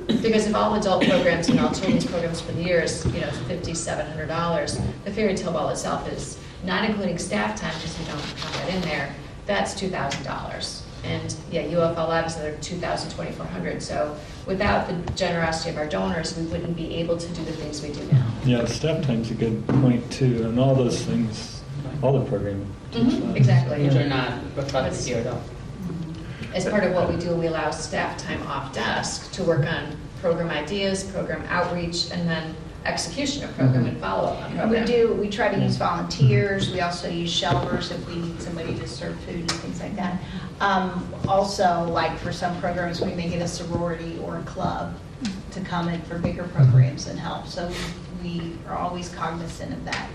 Because if all adult programs and all children's programs for the year is, $5,700, the Fairy Tale Ball itself is, not including staff time, because we don't count that in there, that's $2,000. And UFO Live is another $2,400. So without the generosity of our donors, we wouldn't be able to do the things we do now. Yeah, staff time's a good point too, and all those things, all the programming. Exactly. Which are not reflected here though. As part of what we do, we allow staff time off desk to work on program ideas, program outreach, and then execution of program and follow-up on And program. we try to use volunteers, we also use shelvers if we need somebody to serve food and things like that. Also, like for some programs, we may get a sorority or a club to come in for bigger programs and help. So we are always cognizant of that,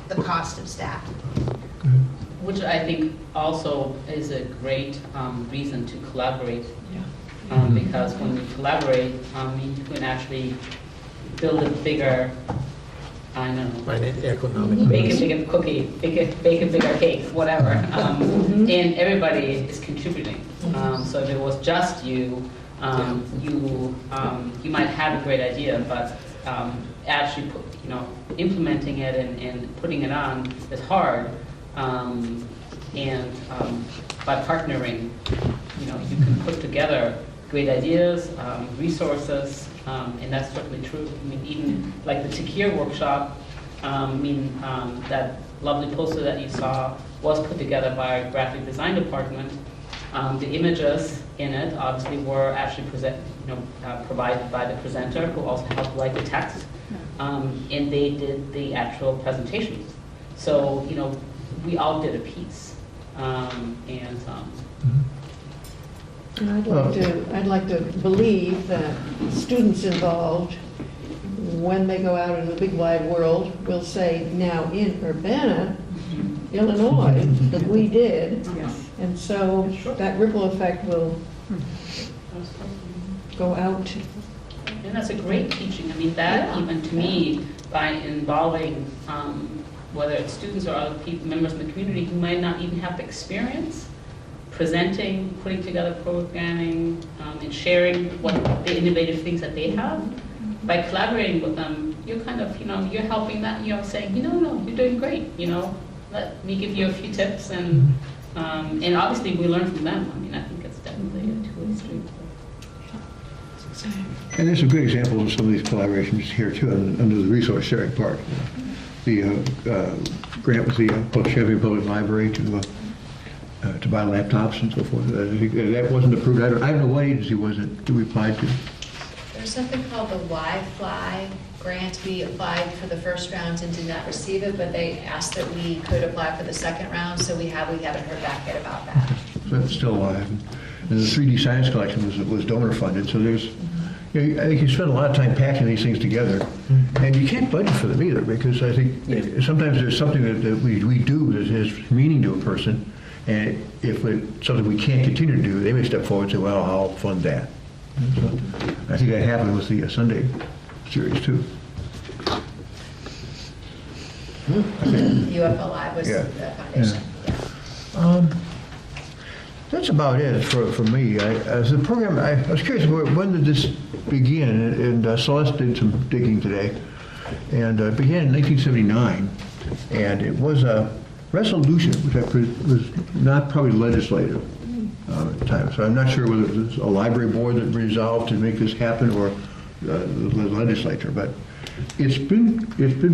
the cost of staff. Which I think also is a great reason to collaborate. Because when we collaborate, you can actually build a bigger, I don't know, Economic bake a base. bigger cookie, bake a bigger cake, whatever. And everybody is contributing. So if it was just you, you might have a great idea, but actually implementing it and putting it on is hard. By partnering, you can put together great ideas, resources, and that's certainly true. I mean, even like the Takir workshop, that lovely poster that you saw was put together by our graphic design department. The images in it obviously were actually provided by the presenter, who also helped write the text, and they did the actual presentations. So we all did a piece, And I'd like to believe that students involved, when they go out in the big wide world, will say, now in Urbana, Illinois, we did. And so that ripple effect will go out. And that's a great teaching. I mean, that even to me, by involving whether it's students or other people, members of the community who might not even have the experience, presenting, putting together programming, and sharing what the innovative things that they have. By collaborating with them, you're kind of, you're helping that, you're saying, no, you're doing great, let me give you a few tips, and obviously we learn from them. I mean, I think it's definitely a two-way street. And there's some good examples of some of these collaborations here too, under the resource sharing part. The grant with the Champion Public Library to buy laptops and so forth. That wasn't approved. I don't know what agency was it that we applied to. There's something called the Y-Fly grant. We applied for the first round and did not receive it, but they asked that we could apply for the second round, so we haven't heard back yet about that. So that's still alive. And the 3D science collection was donor funded, so there's, I think you spend a lot of time patching these things together, and you can't budget for them either, because I think sometimes there's something that we do that has meaning to a person, and if it's something we can't continue to do, they may step forward and say, well, I'll fund that. So I think that happened with the Sunday series too. UFO Live was the foundation. Yeah. That's about it for me. As the program, I was curious, when did this begin? And Celeste did some digging today. And it began in 1979. And it was a resolution, which was not probably legislative at the time. So I'm not sure whether it was a library board that resolved to make this happen or the legislature. But it's been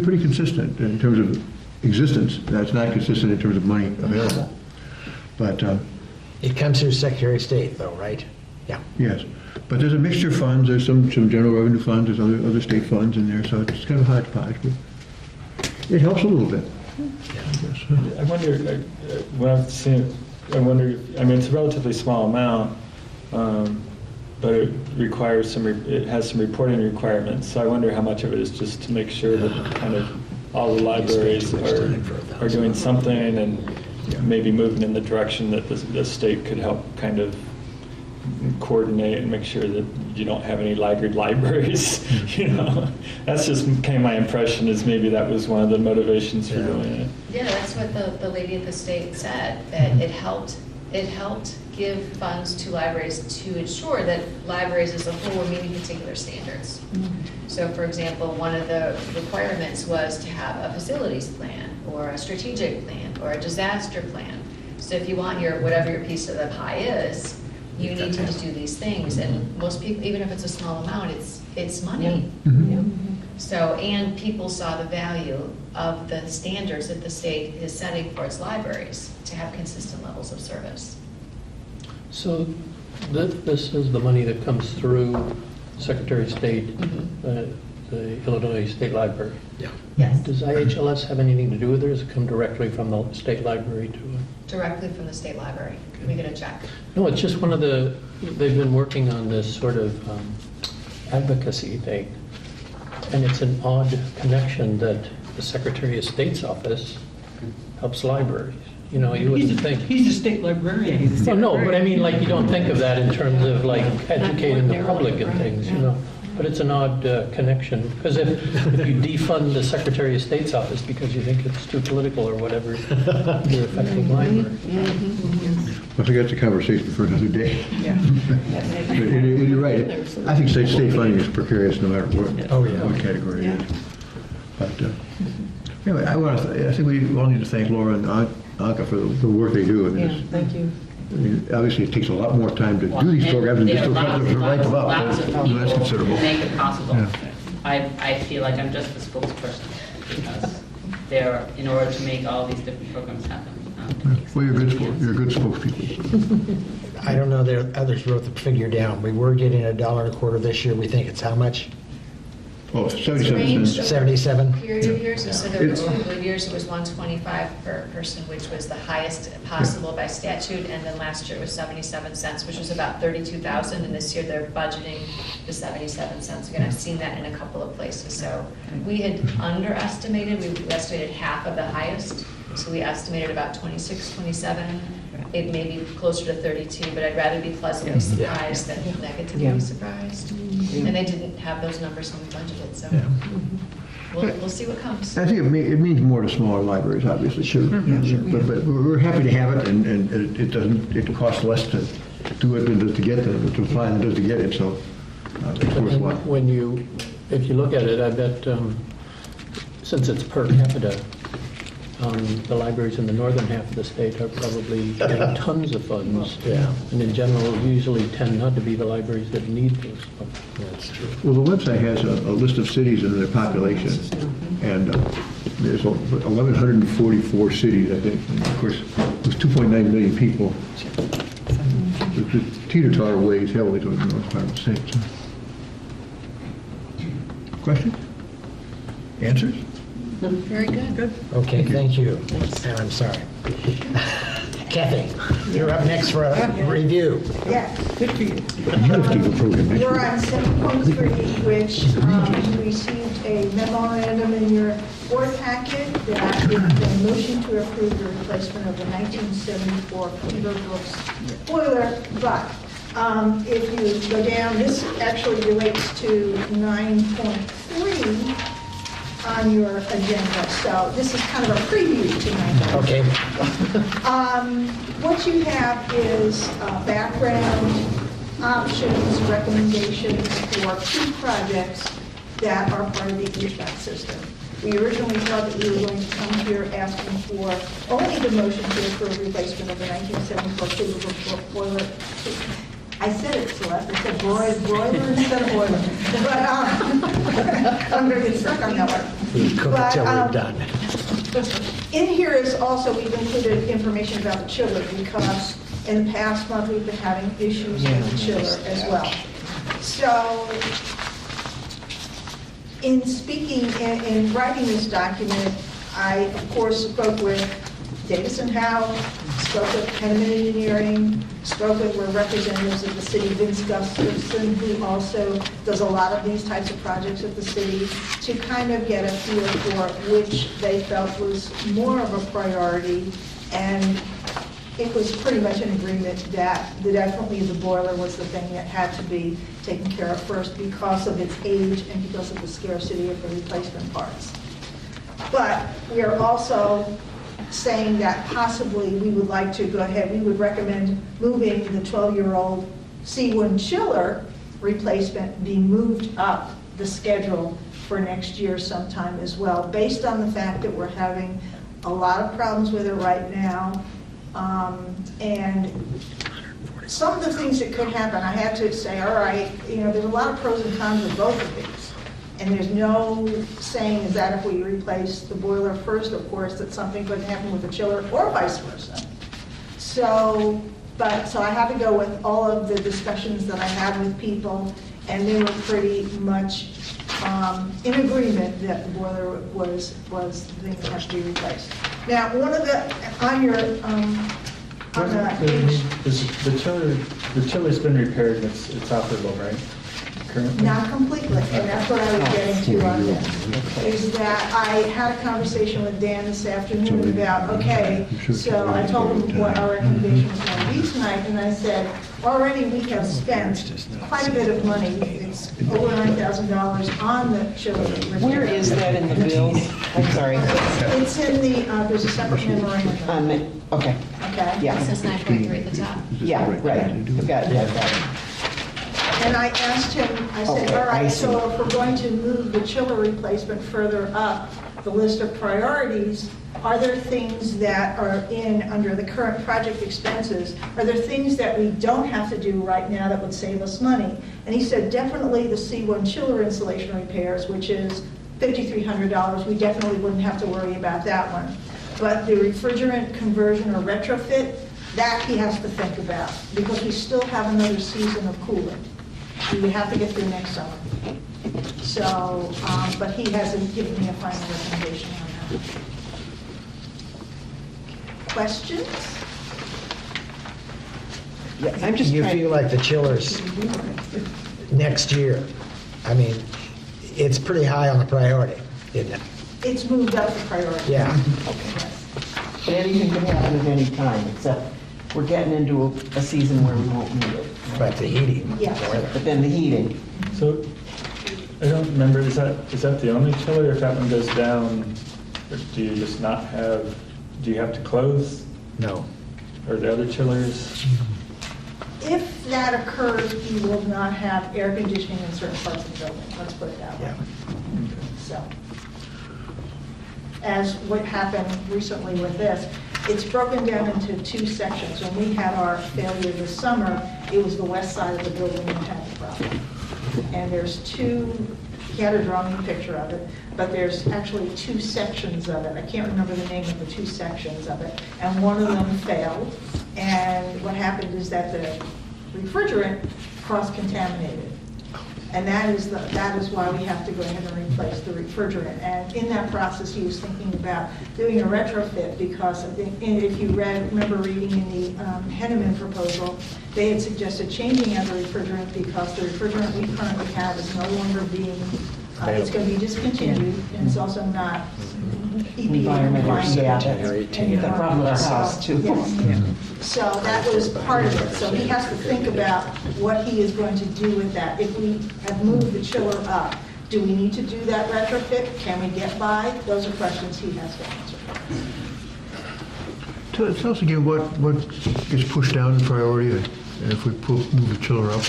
pretty consistent in terms of existence. It's not consistent in terms of money available. But It comes through Secretary of State, though, right? Yeah. yes, but there's a mixture of funds. There's some general revenue funds. There's other state funds in there, so it's kind of a hodgepodge. But it helps a little bit. I wonder, when I've seen it, I wonder, I mean, it's a relatively small amount, but it requires it has some reporting requirements, so I wonder how much of it is just to make sure that kind of all the libraries are doing something and maybe moving in the direction that the state could help kind of coordinate and make sure that you don't have any laggard libraries. That's just kind of my impression, is maybe that was one of the motivations for doing it. Yeah, that's what the lady at the state said, that it helped give funds to libraries to ensure that libraries as a whole were meeting particular standards. So for example, one of the requirements was to have a facilities plan or a strategic plan or a disaster plan. So if you want whatever your piece of the pie is, you need to do these things. And most people, even if it's a small amount, it's money. So, and people saw the value of the standards that the state is setting for its libraries to have consistent levels of service. So this is the money that comes through Secretary of State, the Illinois State Library. Yeah. Yes. Does IHLS have anything to do with it, or does it come directly from the state library to it? Directly from the state library. We get a check. No, it's just they've been working on this sort of advocacy thing. And it's an odd connection that the Secretary of State's office helps libraries. You know, you wouldn't think. He's a state librarian. He's a state Well, no, but I librarian. mean, like, you don't think of that in terms of like educating the public and things, you know? But it's an odd connection, because if you defund the Secretary of State's office because you think it's too political or whatever, you're affecting libraries. I think that's a conversation for another day. Yeah. But you're right. I think state funding is precarious no matter what category it is. But anyway, I think we all need to thank Laura and Anka for the work they do. I mean, Yeah, thank you. I mean, obviously, it takes a lot more time to do these programs than just to write them up. Lots of So that's considerable. make it possible. Yeah. I feel like I'm just the spokesperson because they're, in order to make all these different programs happen. Well, you're good spokespeople. I don't know, others wrote the figure down. We were getting $1.25 this year. We think it's how much? Oh, It's 77 ranged cents. 77? Period of years, and so there were 2 good years, it was 125 per person, which was the highest possible by statute, and then last year it was 77 cents, which was about 32,000, and this year they're budgeting the 77 cents. Again, I've seen that in a couple of places, so we had underestimated, we estimated half of the highest, so we estimated about 26, 27. It may be closer to 32, but I'd rather be pleasantly surprised than negatively Yeah. surprised. And they didn't have those numbers when we budgeted, so Yeah. we'll see what comes. I think it means more to smaller libraries, obviously, sure. But we're happy to have it, and it costs less to do it than to get it, to apply than it does to get it, so it's worthwhile. If you look at it, I bet, since it's per capita, the libraries in the northern half of the state are probably getting tons of funds. Yeah. And in general, usually tend not to be the libraries that need those funds. That's true. Well, the website has a list of cities and their population, and there's 1,144 cities, I think. And of course, there's 2.9 million people. The teeter-totter weighs heavily toward the north part of the state. So. Questions? Answers? Very good. Okay, thank you. And I'm sorry. Kathy, you're up next for a review. Yes, You have to go program next we're week. on 7.3, which you received a memorandum in your board packet that is a motion to approve the replacement of the 1974 Cleaver Brooks boiler. But if you go down, this actually relates to 9.3 on your agenda. So this is kind of a preview to 9.3. Okay. What you have is background, options, recommendations for 2 projects that are part of the HVAC system. We originally thought that we were going to come here asking for only the motion to approve replacement of the 1974 Cleveland boiler. I said it, Celeste, I said broiler instead of boiler. But I'm going to get stuck on that one. We cook until we're But, done. In here is also, we've included information about the chiller, because in the past month, we've been having issues with the chiller as well. So, in speaking, in writing this document, I, of course, spoke with Davis and Howe, spoke with Penniman Engineering, spoke with representatives of the city, Vince Gustafson, who also does a lot of these types of projects at the city, to kind of get a feel for which they felt was more of a priority. And it was pretty much an agreement that definitely the boiler was the thing that had to be taken care of first because of its age and because of the scarcity of the replacement parts. But we are also saying that possibly we would like to go ahead, we would recommend moving the 12-year-old C1 chiller replacement be moved up the schedule for next year sometime as well, based on the fact that we're having a lot of problems with it right now. And some of the things that could happen, I had to say, all right, there's a lot of pros and cons of both of these. And there's no saying is that if we replace the boiler first, of course, that something could happen with the chiller or vice versa. So I had to go with all of the discussions that I had with people, and they were pretty much in agreement that the boiler was the thing that has to be replaced. Now, one of the, on your, on the page, The chiller's been repaired and it's operable, right? currently? Not completely, and that's what I was getting to on this, is that I had a conversation with Dan this afternoon about, okay, so I told him what our recommendation was going to be tonight, and I said, already we have spent quite a bit of money, it's over $9,000 on the chiller. Where is that in the bills? I'm sorry. It's in the, there's a separate memorandum, Okay, okay? yeah. It says 9.3 at the top. Yeah, right. I've got it. And I asked him, I said, Okay, all I right, see. so if we're going to move the chiller replacement further up the list of priorities, are there things that are in, under the current project expenses, are there things that we don't have to do right now that would save us money? And he said, definitely the C1 chiller insulation repairs, which is $5,300. We definitely wouldn't have to worry about that one. But the refrigerant conversion or retrofit, that he has to think about, because we still have another season of cooling. We have to get through next summer. So, but he hasn't given me a final recommendation on that. Questions? Yeah, I'm just You trying. feel like the chillers next year, I mean, it's pretty high on the priority, isn't it? It's moved up the priority. Yeah. But anything can happen at any time, except we're getting into a season where we won't need it. But the heating. Yes. But then the heating. So, I don't remember, is that the only chiller? If that one goes down, or do you just not have, do you have to close? No. Or the other chillers? If that occurs, he will not have air conditioning in certain parts of the building, let's put it that way. Yeah. So, as what happened recently with this, it's broken down into two sections. When we had our failure this summer, it was the west side of the building that had the problem. And there's two, he had a drawing picture of it, but there's actually two sections of it. I can't remember the name of the two sections of it. And one of them failed. And what happened is that the refrigerant cross-contaminated. And that is why we have to go ahead and replace the refrigerant. And in that process, he was thinking about doing a retrofit, because I think, and if you remember reading in the Henneman proposal, they had suggested changing out the refrigerant because the refrigerant we currently have is no longer being, it's going to be discontinued, and it's also not EPA Environmental, yeah, compliant. that's the problem with our house too. Yes. So that was part of it. So he has to think about what he is going to do with that. If we have moved the chiller up, do we need to do that retrofit? Can we get by? Those are questions he has to answer. Tell us again what gets pushed down in priority if we move the chiller up.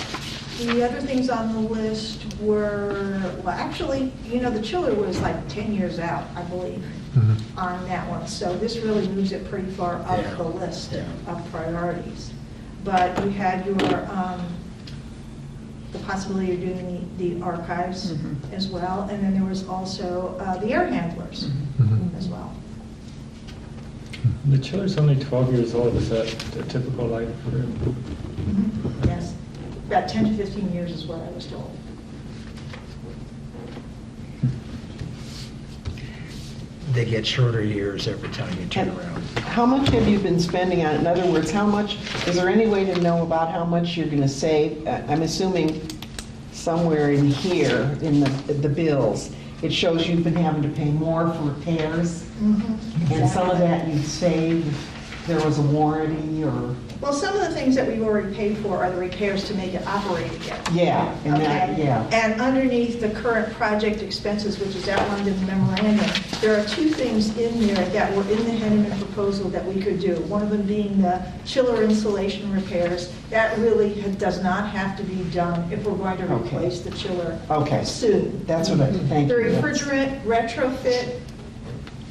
The other things on the list were, well, actually, the chiller was like 10 years out, I believe, on that one. So this really moves it pretty far up Yeah. the list Yeah. of priorities. But you had your, the possibility of doing the archives as well. And then there was also the air handlers as well. The chiller's only 12 years old. Is that the typical life for it? Yes, about 10 to 15 years is what I was told. They get shorter years every time you turn around. How much have you been spending on it? In other words, how much, is there any way to know about how much you're going to save? I'm assuming somewhere in here, in the bills, it shows you've been having to pay more for repairs, and some of that you'd save if there was a warranty or... Well, some of the things that we've already paid for are the repairs to make it operate again. Yeah, and that, Okay? yeah. And underneath the current project expenses, which is outlined in the memorandum, there are two things in there that were in the Henneman proposal that we could do. One of them being the chiller insulation repairs. That really does not have to be done if we're going to Okay. replace the chiller Okay. soon. That's what I, thank The you. refrigerant retrofit,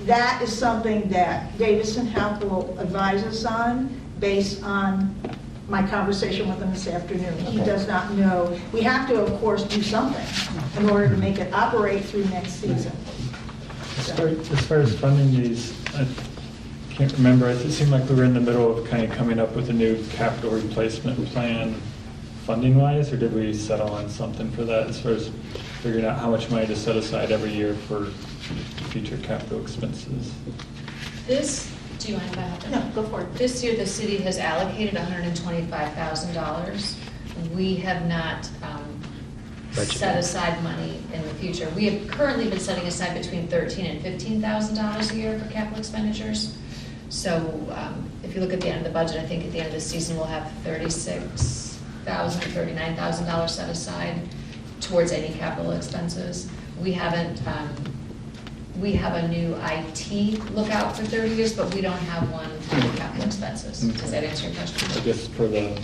that is something that Davis and Houck will advise us on based on my conversation with him this afternoon. He does not know. We have to, of course, do something in order to make it operate through next season. As far as funding these, I can't remember. It seemed like we were in the middle of kind of coming up with a new capital replacement plan funding-wise, or did we settle on something for that as far as figuring out how much money to set aside every year for future capital expenses? Do you mind if I help? No, go for it. This year, the city has allocated $125,000. We have not budget. set aside money in the future. We have currently been setting aside between $13,000 and $15,000 a year for capital expenditures. So if you look at the end of the budget, I think at the end of the season, we'll have $36,000, $39,000 set aside towards any capital expenses. We haven't, we have a new IT lookout for 30 years, but we don't have one for capital expenses. Does that answer your question? I guess for the,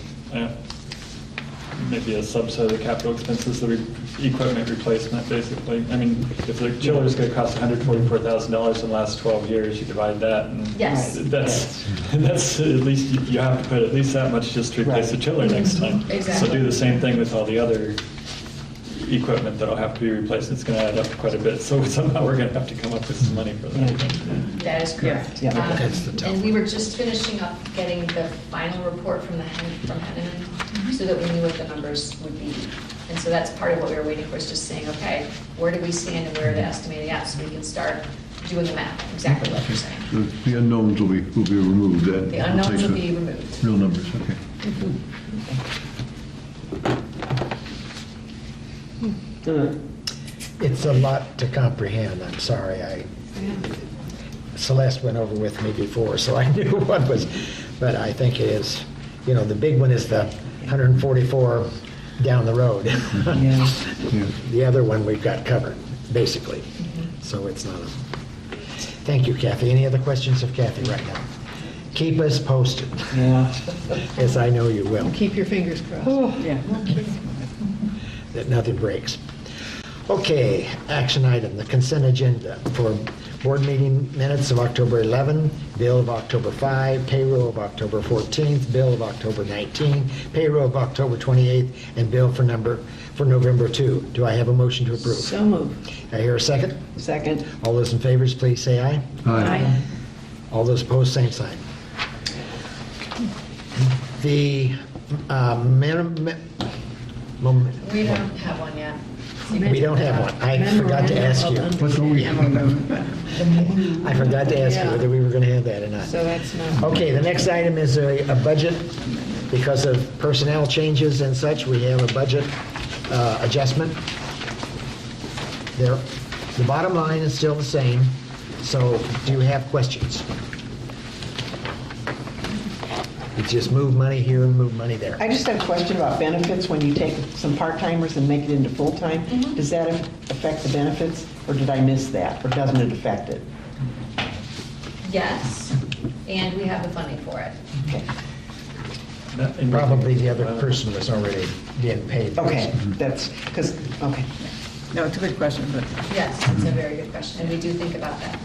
maybe a subset of the capital expenses, the equipment replacement, basically. I mean, if the chiller's gonna cost $144,000 in the last 12 years, you divide that, and Yes. that's at least, you have to put at least that much just to replace the chiller next time. Exactly. So do the same thing with all the other equipment that'll have to be replaced. It's gonna add up quite a bit. So somehow we're gonna have to come up with some money for that. That is correct. Yeah. That's the tough And we were just finishing up getting the final report from Henneman, so that we knew what the numbers would be. And so that's part of what we were waiting for, is just saying, okay, where do we stand and where are the estimated at, so we can start doing the math, exactly what you're saying. The unknowns will be removed then. The unknowns will be removed. Real numbers, okay. It's a lot to comprehend, I'm sorry. Celeste went over with me before, so I knew what was, but I think it is, the big one is the 144 down the road. Yeah. The other one we've got covered, basically. So it's not a... Thank you, Kathy. Any other questions of Kathy right now? Keep us posted, Yeah. as I know you will, Keep your fingers crossed. Yeah. that nothing breaks. Okay, action item, the consent agenda for board meeting minutes of October 11, bill of October 5, payroll of October 14th, bill of October 19, payroll of October 28th, and bill for November 2. Do I have a motion to approve? So moved. I hear a second? Second. All those in favor, please say aye. Aye. All those opposed, same sign. The We don't have one yet. we don't have one. I forgot to ask you. What don't we have? I forgot to ask you Yeah. whether we were going to have that or not. So that's not. Okay, the next item is a budget. Because of personnel changes and such, we have a budget adjustment. There, the bottom line is still the same, so do you have questions? It's just move money here and move money there. I just have a question about benefits. When you take some part-timers and make it into full-time, does that affect the benefits, or did I miss that, or doesn't it affect it? Yes, and we have the funding for it. Okay. Probably the other person was already being paid. Okay, that's, because, okay. No, it's a good question, but Yes, it's a very good question, and we do think about that.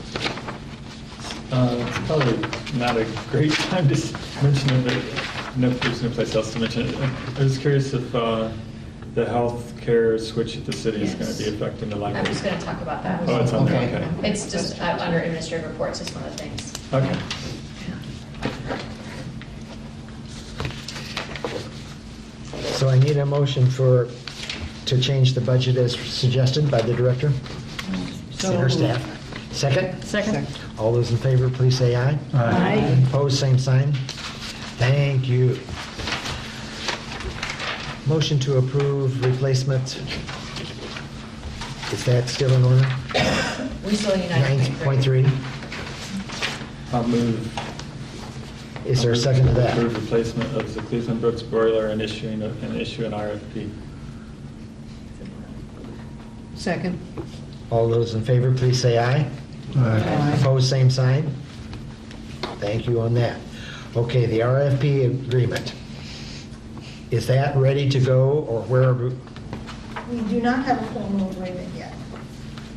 It's probably not a great time to mention it, but no, there's no place else to mention it. I was curious if the health care switch at the city is going to be affecting the I library. was going to talk about that. Oh, it's on there, Okay. okay. It's just under administrative reports, it's one of the things. Okay. So I need a motion to change the budget as suggested by the director and her staff. Second? second. All those in favor, please say aye. Aye. Opposed, same sign. Thank you. Motion to approve replacement. Is that still in order? We still need 9.3. 9.3. I'll move. Is there a second to that? Approve replacement of the Cleveland Brooks boiler and issue an RFP. Second. All those in favor, please say aye. Aye. Opposed, same sign. Thank you on that. Okay, the RFP agreement. Is that ready to go, or where? We do not have a formal agreement yet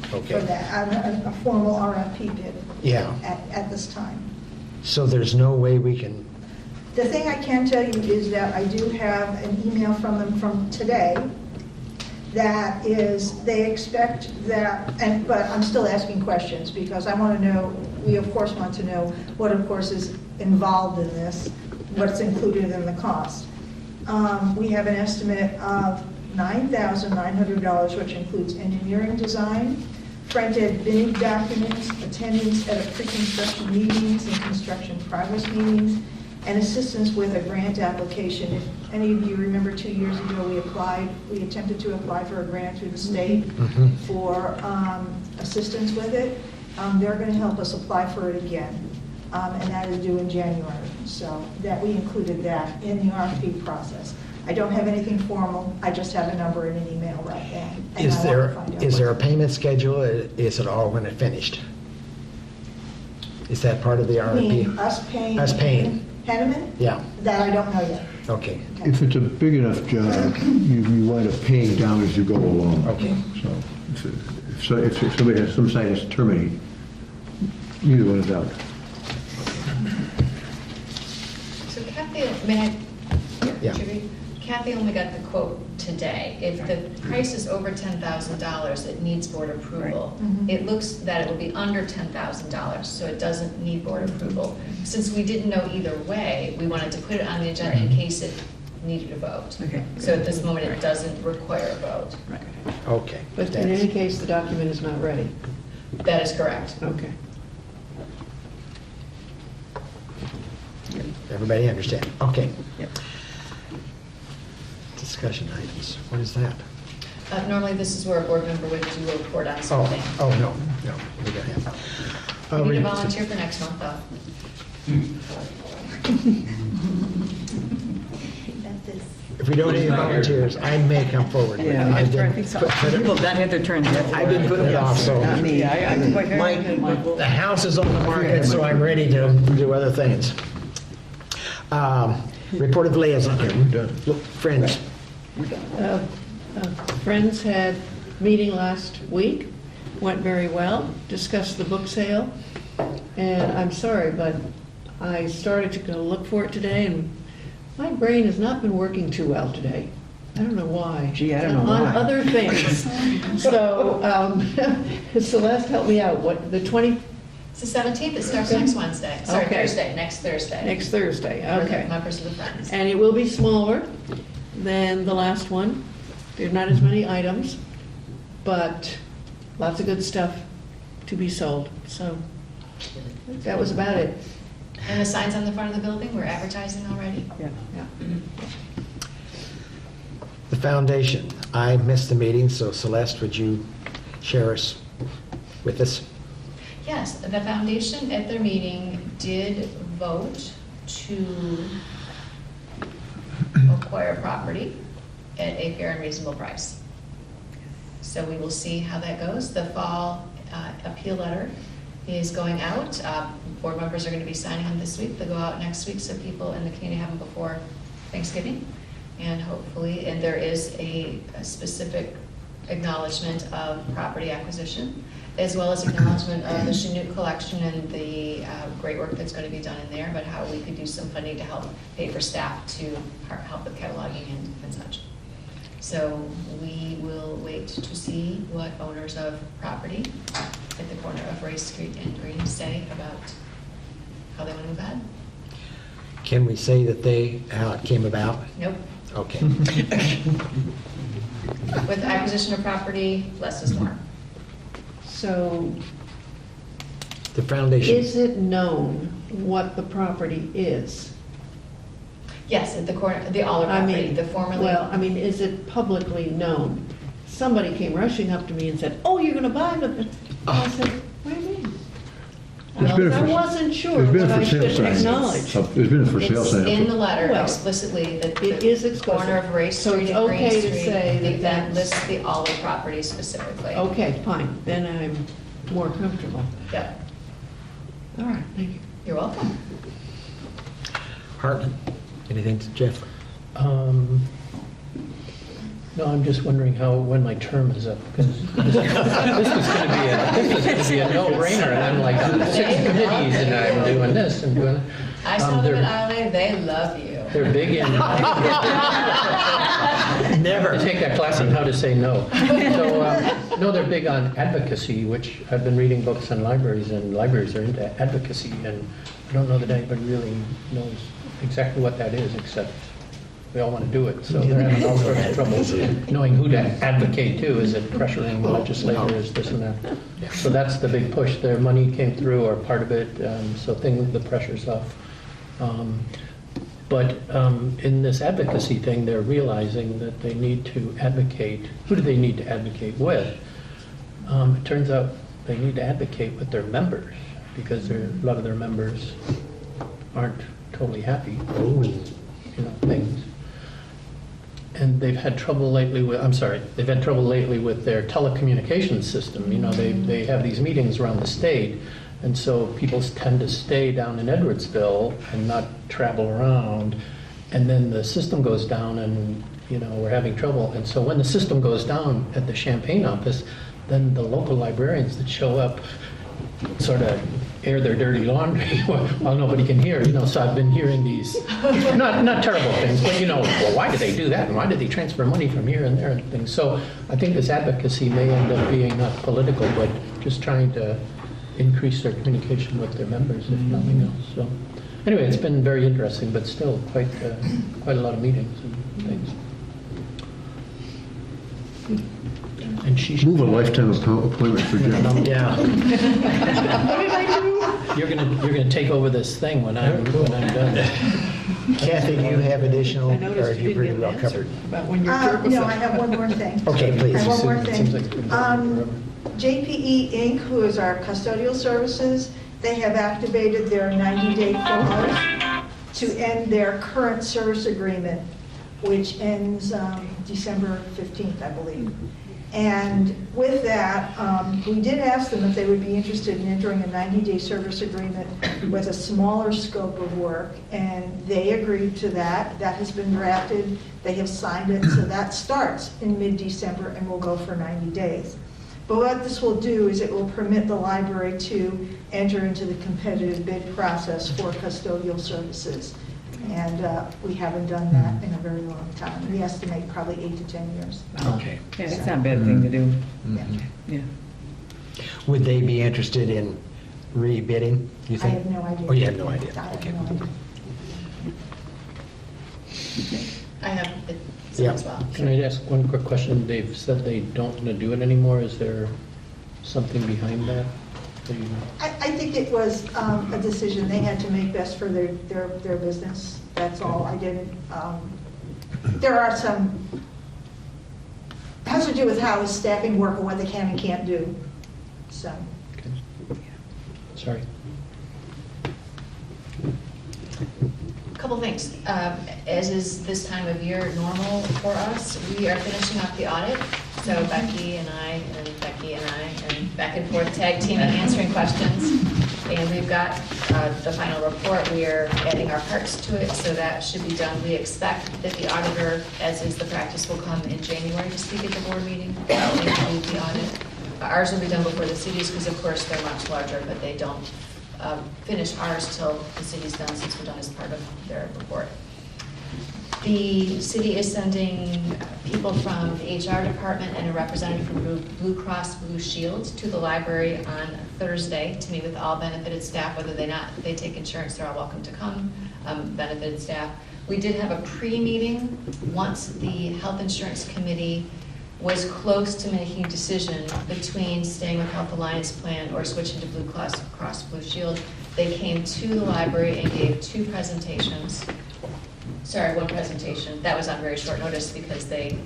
for Okay, that, a formal RFP bid yeah. at this time. So there's no way we can, The thing I can tell you is that I do have an email from them from today that is, they expect that, but I'm still asking questions because I want to know, we of course want to know what of course is involved in this, what's included in the cost. We have an estimate of $9,900, which includes engineering design, printed bid documents, attendance at pre-construction meetings and construction progress meetings, and assistance with a grant application. If any of you remember 2 years ago, we attempted to apply for a grant through the state for assistance with it. They're going to help us apply for it again, and that is due in January. So that we included that in the RFP process. I don't have anything formal, I just have a number in an email right now. and Is I want to there, find out is there a what- payment schedule? Is it all when it finished? Is that part of the You RFP? mean us paying? Us paying. Penniman? Yeah, That I don't know yet. okay, If it's a big enough job, you wind up paying down as you go along. Okay. So if somebody has, some site has to terminate, neither one is out. So Kathy, may I Yeah. contribute? Kathy only got the quote today. If the price is over $10,000, it needs board approval. Mhm. It looks that it will be under $10,000, so it doesn't need board approval. Since we didn't know either way, we wanted to put it on the agenda in case it needed a vote. Okay. So at this moment, it doesn't require a vote. okay. But in any case, the document is not ready. That is correct. Okay. Everybody understand? Okay. Yep. Discussion items, what is that? Normally, this is where a board member would do a report on Oh, something. oh, no, we don't have. We need a volunteer for next month, though. If we don't have any volunteers, I may come forward. but Yeah, I've I been think so. put- put it- People that had their turn yet. I've been putting it off, so. Not me. Yeah, I'm quite Mike, happy. Michael. The house is on the market, so I'm ready to do other things. Report of liaison, here, we're done. Look, friends, Uh, Friends had meeting last week, went very well, discussed the book sale, and I'm sorry, but I started to go look for it today, and my brain has not been working too well today. I don't know why. Gee, I don't know On why. other things. So Celeste, help me out, what, the 20, It's the 17th, it starts next Wednesday, sorry, Okay. Thursday, next Thursday. next Thursday, For the okay. Members of the Friends. And it will be smaller than the last one. There's not as many items, but lots of good stuff to be sold. So that was about it. And the signs on the front of the building, we're advertising already. Yeah. the foundation. I missed the meeting, so Celeste, would you share us with us? Yes, the foundation at their meeting did vote to acquire property at a fair and reasonable price. So we will see how that goes. The fall appeal letter is going out. Board members are going to be signing them this week. They'll go out next week, so people in the community have them before Thanksgiving. And hopefully, and there is a specific acknowledgement of property acquisition, as well as acknowledgement of the Chinook collection and the great work that's going to be done in there, but how we could use some funding to help pay for staff to help with cataloging and such. So we will wait to see what owners of property at the corner of Race Street and Green say about how they want to move ahead. Can we say that how it came about? Nope. Okay. With acquisition of property, less is more. So The foundation. is it known what the property is? Yes, at the corner, the Aller I property, mean, the formerly. Well, I mean, is it publicly known? Somebody came rushing up to me and said, "Oh, you're going to buy the..." I said, "What do you mean?" There's been a I for- wasn't sure there's been a what I for sale should sign. acknowledge. There's been a for sale It's sign. in the letter Well, explicitly that it the is explicit. corner of Race So Street it's and Green okay to Street. say that That that's- lists the Aller property specifically. Okay, fine, then I'm more comfortable. Yep, All right, thank you. you're welcome. Hartman, anything to Jeff? No, I'm just wondering when my term is up, because this was going to be a no-brainer, and I'm like, on 6 committees, and I'm doing this and doing. I saw them they're- at ILA, they love you. They're big in. Never. To take that class on how to say no. So, no, they're big on advocacy, which I've been reading books on libraries, and libraries are into advocacy, and I don't know that anybody really knows exactly what that is, except we all want to do it, so they're having all sorts of trouble knowing who to advocate to. Is it pressuring the legislators, this and that? So that's the big push. Their money came through, or part of it, so the pressure's off. But in this advocacy thing, they're realizing that they need to advocate. Who do they need to advocate with? It turns out they need to advocate with their members, because a lot of their members aren't totally happy with things. And they've had trouble lately with, they've had trouble lately with their telecommunications system. They have these meetings around the state, and so people tend to stay down in Edwardsville and not travel around. And then the system goes down and, we're having trouble. And so when the system goes down at the Champaign office, then the local librarians that show up sort of air their dirty laundry while nobody can hear, so I've been hearing these, not terrible things, but well, why did they do that? And why did they transfer money from here and there and things? So I think this advocacy may end up being not political, but just trying to increase their communication with their members, if nothing else. So anyway, it's been very interesting, but still quite a lot of meetings and things. And she should Move a lifetime appointment for Jim. Yeah. You're gonna take over this thing when I'm done. Kathy, do you have additional, I or noticed are you you pretty didn't well get an answer covered? about when your term was No, up. I have one more thing. Okay, please. I have one more It seems like thing. it's been going forever. JPE Inc., who is our custodial services, they have activated their 90-day clause to end their current service agreement, which ends December 15th, I believe. And with that, we did ask them if they would be interested in entering a 90-day service agreement with a smaller scope of work, and they agreed to that. That has been drafted. They have signed it, so that starts in mid-December and will go for 90 days. But what this will do is it will permit the library to enter into the competitive bid process for custodial services. And we haven't done that in a very long time. We estimate probably 8 to 10 years. Okay. Yeah, it's not a bad thing to do. Yeah. Would they be interested in rebidding, you I think? have no idea. Oh, you have no idea? I have Okay. no idea. I have it as well. Can I ask one quick question? They've said they don't want to do it anymore. Is there something behind that? I think it was a decision they had to make best for their business. That's all. I didn't, there are some, has to do with how the staffing work and what they can and can't do, so. Okay. Sorry. Couple things. As is this time of year normal for us, we are finishing up the audit. So Becky and I, and back and forth tag team and answering questions. And we've got the final report. We are adding our parts to it, so that should be done. We expect that the auditor, as is the practice, will come in January to speak at the board meeting. That will include the audit. Ours will be done before the cities, because of course they're much larger, but they don't finish ours till the city's done, since we're done as part of their report. The city is sending people from the HR department and a representative from Blue Cross Blue Shield to the library on Thursday to meet with all benefited staff, whether they take insurance, they're all welcome to come, benefited staff. We did have a pre-meeting once the health insurance committee was close to making a decision between staying with Health Alliance Plan or switching to Blue Cross Blue Shield. They came to the library and gave one presentation. That was on very short notice because they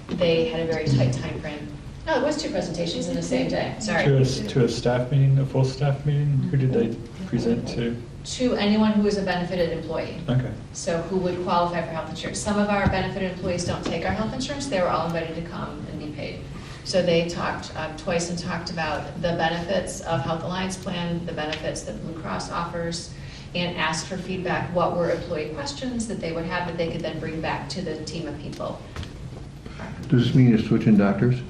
had a very tight time frame. No, it was 2 presentations in the same day, sorry. To a staff meeting, a full staff meeting? Who did they present to? To anyone who is a benefited employee. Okay. So who would qualify for health insurance. Some of our benefited employees don't take our health insurance. They were all invited to come and be paid. So they talked twice and talked about the benefits of Health Alliance Plan, the benefits that Blue Cross offers, and asked for feedback. What were employee questions that they would have that they could then bring back to the team of people? Does this mean you're switching doctors?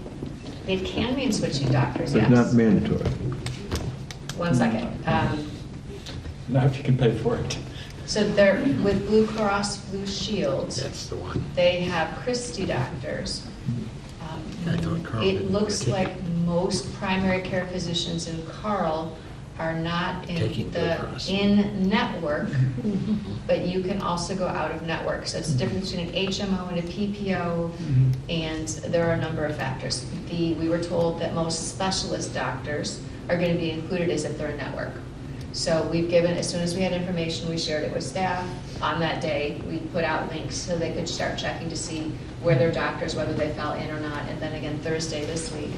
It can mean switching doctors, But yes. not mandatory. One second. Not if you can pay for it. So they're, with Blue Cross Blue Shield, That's the one. they have Christie doctors. I thought Carl It didn't looks take it. like most primary care physicians in Carl are not Taking Blue Cross. in network, but you can also go out of network. So it's the difference between an HMO and a PPO, and there are a number of factors. We were told that most specialist doctors are going to be included as if they're in network. So we've given, as soon as we had information, we shared it with staff. On that day, we put out links so they could start checking to see where their doctors, whether they fell in or not. And then again, Thursday this week,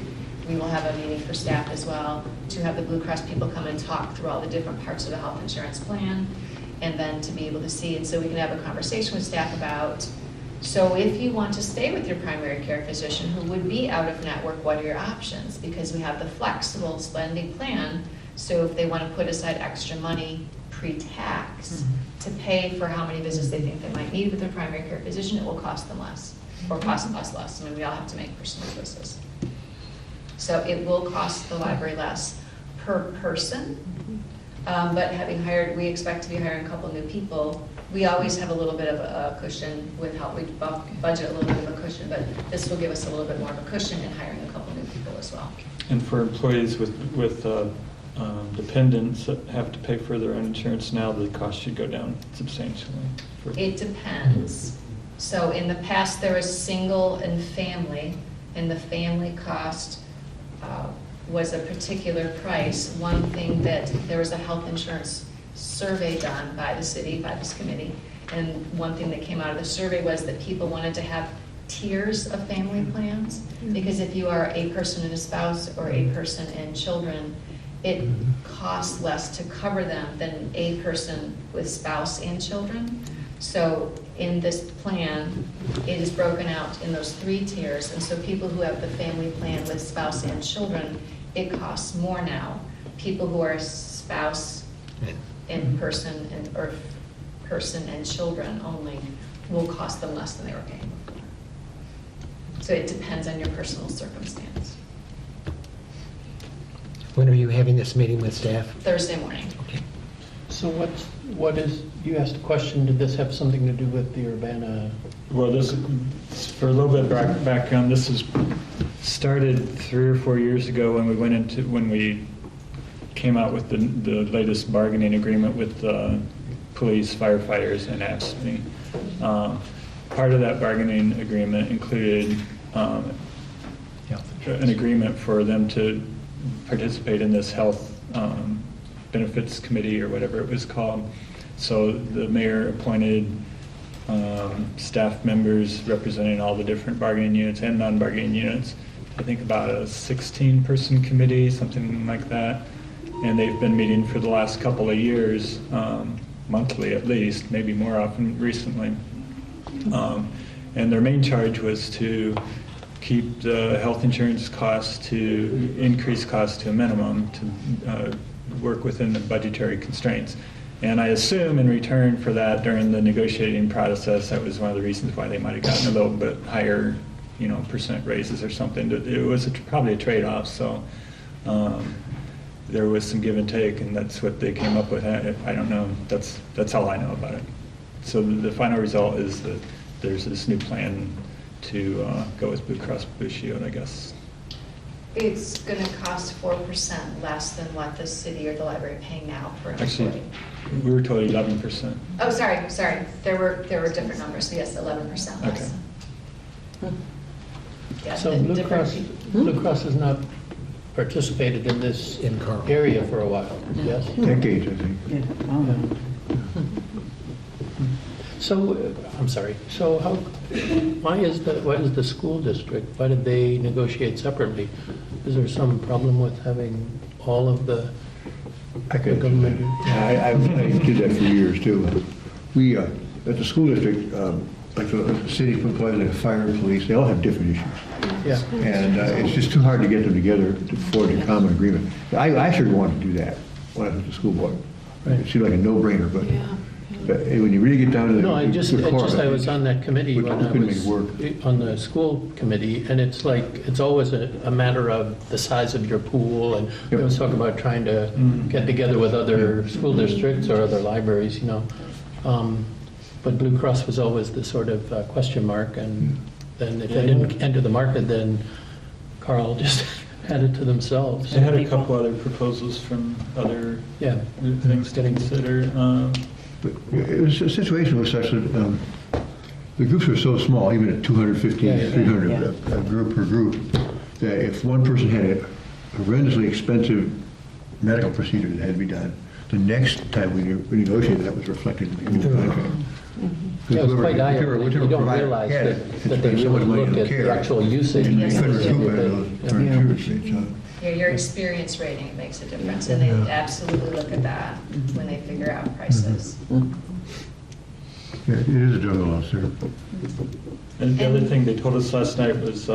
we will have a meeting for staff as well to have the Blue Cross people come and talk through all the different parts of the health insurance plan, and then to be able to see, and so we can have a conversation with staff about, so if you want to stay with your primary care physician who would be out of network, what are your options? Because we have the flexible spending plan, so if they want to put aside extra money pre-tax to pay for how many visits they think they might need with their primary care physician, it will cost them less, or cost us less. I mean, we all have to make personal choices. So it will cost the library less per person, but having hired, we expect to be hiring a couple new people. We always have a little bit of a cushion with how we budget a little bit of a cushion, but this will give us a little bit more of a cushion in hiring a couple new people as well. And for employees with dependents that have to pay for their own insurance now, the cost should go down substantially. It depends. So in the past, there was single and the family cost was a particular price. One thing that, there was a health insurance survey done by the city, by this committee, and one thing that came out of the survey was that people wanted to have tiers of family plans, because if you are a person and a spouse or a person and children, it costs less to cover them than a person with spouse and children. So in this plan, it is broken out in those 3 tiers, and so people who have the family plan with spouse and children, it costs more now. People who are spouse and person or person and children only will cost them less than they were paying before. So it depends on your personal circumstance. When are you having this meeting with staff? Thursday morning. Okay. So what is, you asked a question, did this have something to do with the Urbana? Well, this, for a little bit of background, this was started 3 or 4 years ago when we came out with the latest bargaining agreement with police, firefighters, and AFSCME. Part of that bargaining agreement included an agreement for them to participate in this health benefits committee or whatever it was called. So the mayor appointed staff members representing all the different bargaining units and non-bargaining units. I think about a 16-person committee, something like that. And they've been meeting for the last couple of years, monthly at least, maybe more often recently. And their main charge was to keep the health insurance costs increase costs to a minimum, to work within the budgetary constraints. And I assume in return for that, during the negotiating process, that was one of the reasons why they might have gotten a little bit higher, percent raises or something. It was probably a trade-off, so there was some give and take, and that's what they came up with. I don't know. That's all I know about it. So the final result is that there's this new plan to go with Blue Cross Blue Shield, I guess. It's going to cost 4% less than what the city or the library are paying now for an Actually, employee. we were told 11%. Oh, sorry. There were different numbers. So yes, 11% less. Okay. Yeah, So the Blue different- Cross has not participated in this In Carl. area for a while, yes? Decades, I think. So, I'm sorry, so why is the school district, why did they negotiate separately? Is there some problem with having all of the government? I did that for years, too. We, at the school district, like the city employees, like fire and police, they all have different issues. Yeah. And it's just too hard to get them together to forge a common agreement. I actually wanted to do that when I was at the school board. Right. It seemed like a no-brainer, but when you really get down to the No, I was on that committee we when I couldn't make was it work. on the school committee, and it's like, it's always a matter of the size of your pool, and we Yep. always talk about trying to get together with other school districts or other libraries, But Blue Cross was always the sort of question mark, and then if they didn't enter the market, then Carl just had it to themselves. They had a couple other proposals from other Yeah. things to consider. But it was, the situation was such that the groups were so small, even at 250, 300, a group per group, that if one person had a horrendously expensive medical procedure that had to be done, the next time we negotiated, that was reflected in the new contract. Yeah, it was quite eye-opening. Whichever You don't provider realize had that it, that they spent so much really money look on at care. the actual usage. And you couldn't Yes. recoup it Yeah. on the insurance rate, so. Your experience rating makes a difference, and they absolutely look at that when they figure out prices. Yeah, it is a jungle out there. And the other thing they told us last night was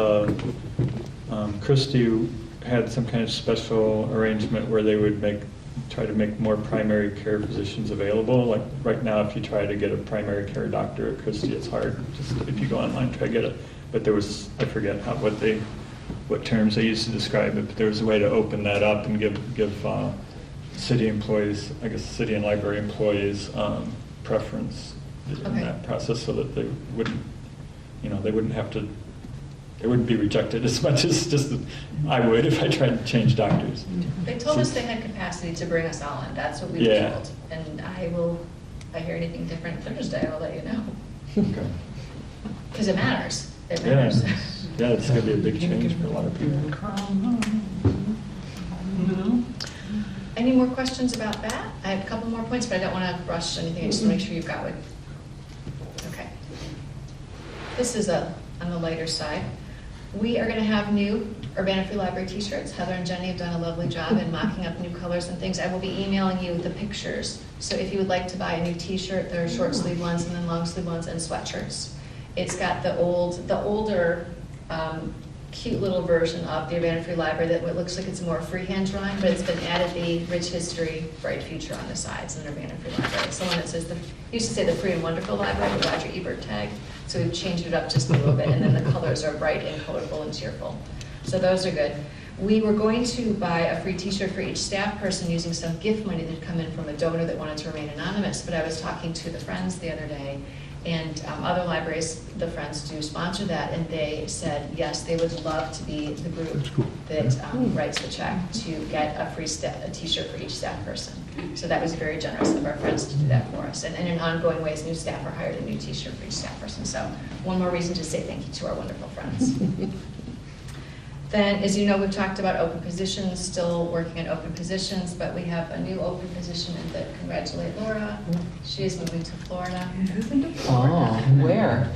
Christie had some kind of special arrangement where they would try to make more primary care physicians available. Like right now, if you try to get a primary care doctor at Christie, it's hard. Just if you go online, try to get it. But there was, I forget what terms they used to describe it, but there was a way to open that up and give city employees, I guess city and library employees, preference in Okay. that process so that they wouldn't, they wouldn't have to, they wouldn't be rejected as much as just I would if I tried to change doctors. They told us they had capacity to bring us all in, that's what we were Yeah. told. And if I hear anything different Thursday, I'll let you know. Okay. Because it matters, it Yeah, matters. yeah, it's going to be a big change for a lot of people. Any more questions about that? I have a couple more points, but I don't want to rush anything, I just want to make sure you've got what. Okay. This is on the lighter side. We are going to have new Urbana Free Library t-shirts. Heather and Jenny have done a lovely job in mocking up new colors and things. I will be emailing you the pictures. So if you would like to buy a new t-shirt, there are short sleeve ones and then long sleeve ones and sweatshirts. It's got the older, cute little version of the Urbana Free Library that looks like it's more freehand drawing, but it's been added the rich history, bright future on the sides in the Urbana Free Library. It's the one that says, used to say the Free and Wonderful Library, the Roger Ebert tag. So we've changed it up just a little bit, and then the colors are bright and colorful and cheerful. So those are good. We were going to buy a free t-shirt for each staff person using some gift money that had come in from a donor that wanted to remain anonymous, but I was talking to the Friends the other day, and other libraries, the Friends do sponsor that, and they said, yes, they would love to be the group that writes the check to get a free a t-shirt for each staff person. So that was very generous of our Friends to do that for us. And in ongoing ways, new staff are hired, a new t-shirt for each staff person. So one more reason to say thank you to our wonderful Friends. Then, as you know, we've talked about open positions, still working on open positions, but we have a new open position, and that congratulate Laura. She is moving to Florida. Oh, where?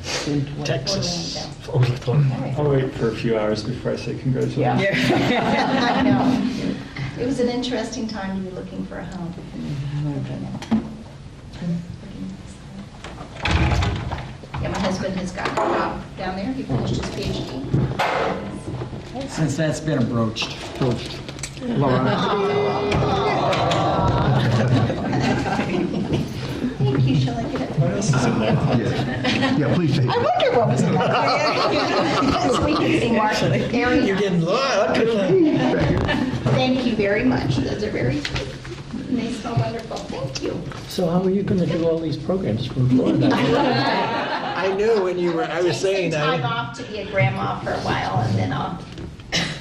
Texas. I'll wait for a few hours before I say congratulations. Yeah. I know. It was an interesting time to be looking for a home. Yeah, my husband has gotten a job down there. He finished his PhD. Since that's been broached. Thank you. Shall I get it? What else is in there? Yes. Yeah, please take I it. wonder what was in that. So we can see more area. You're getting, Thank you very much. Those are very sweet. And they smell wonderful. Thank you. So how are you going to do all these programs from Florida? I knew when you were, I was saying Take some time that. off to be a grandma for a while, and then I'll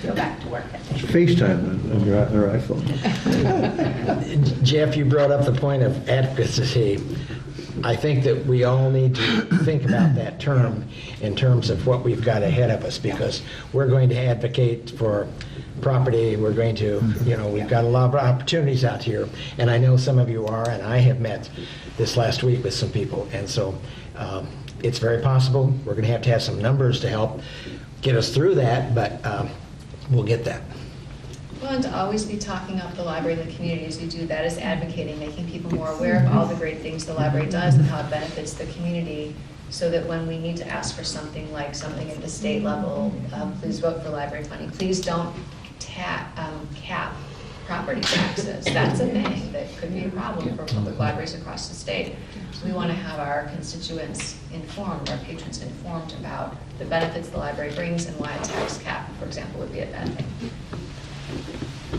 go back to work. I think. FaceTime on your iPhone. Jeff, you brought up the point of advocacy. I think that we all need to think about that term in terms of what we've got ahead of us, because we're going to advocate for property, we're going to, we've got a lot of opportunities out here, and I know some of you are, and I have met this last week with some people, and so it's very possible we're going to have some numbers to help get us through that, but we'll get that. Well, and to always be talking up the library in the community as you do that is advocating, making people more aware of all the great things the library does and how it benefits the community, so that when we need to ask for something like something at the state level, please vote for library funding. Please don't cap property taxes. That's a thing that could be a problem for public libraries across the state. We want to have our constituents informed, our patrons informed about the benefits the library brings and why a tax cap, for example, would be a bad thing.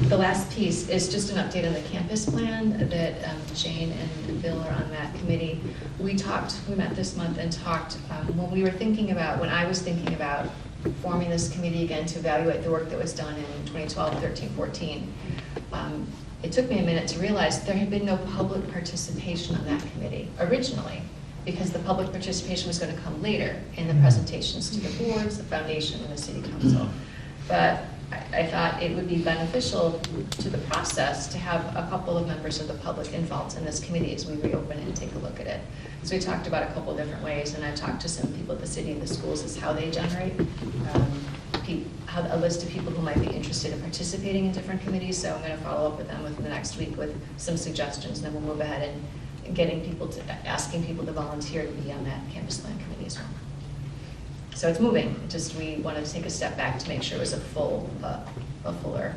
The last piece is just an update on the campus plan that Jane and Bill are on that committee. We met this month and talked, when I was thinking about forming this committee again to evaluate the work that was done in 2012, 13, 14. It took me a minute to realize there had been no public participation on that committee originally, because the public participation was going to come later in the presentations to the boards, the foundation, and the city council. But I thought it would be beneficial to the process to have a couple of members of the public involved in this committee as we reopen it and take a look at it. So we talked about a couple of different ways, and I talked to some people at the city and the schools as how they generate how a list of people who might be interested in participating in different committees. So I'm going to follow up with them within the next week with some suggestions, and then we'll move ahead and getting people to, asking people to volunteer to be on that campus plan committee as well. So it's moving, just we wanted to take a step back to make sure it was a fuller.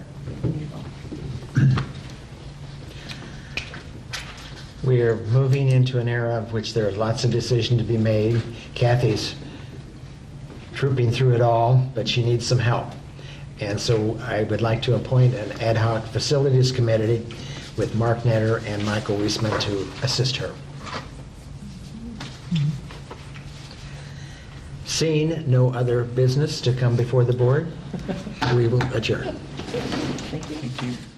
We are moving into an era of which there are lots of decisions to be made. Kathy's trooping through it all, but she needs some help. And so I would like to appoint an ad hoc facilities committee with Mark Netter and Michael Wiesman to assist her. Seeing no other business to come before the board, we will adjourn. Thank you. Thank you.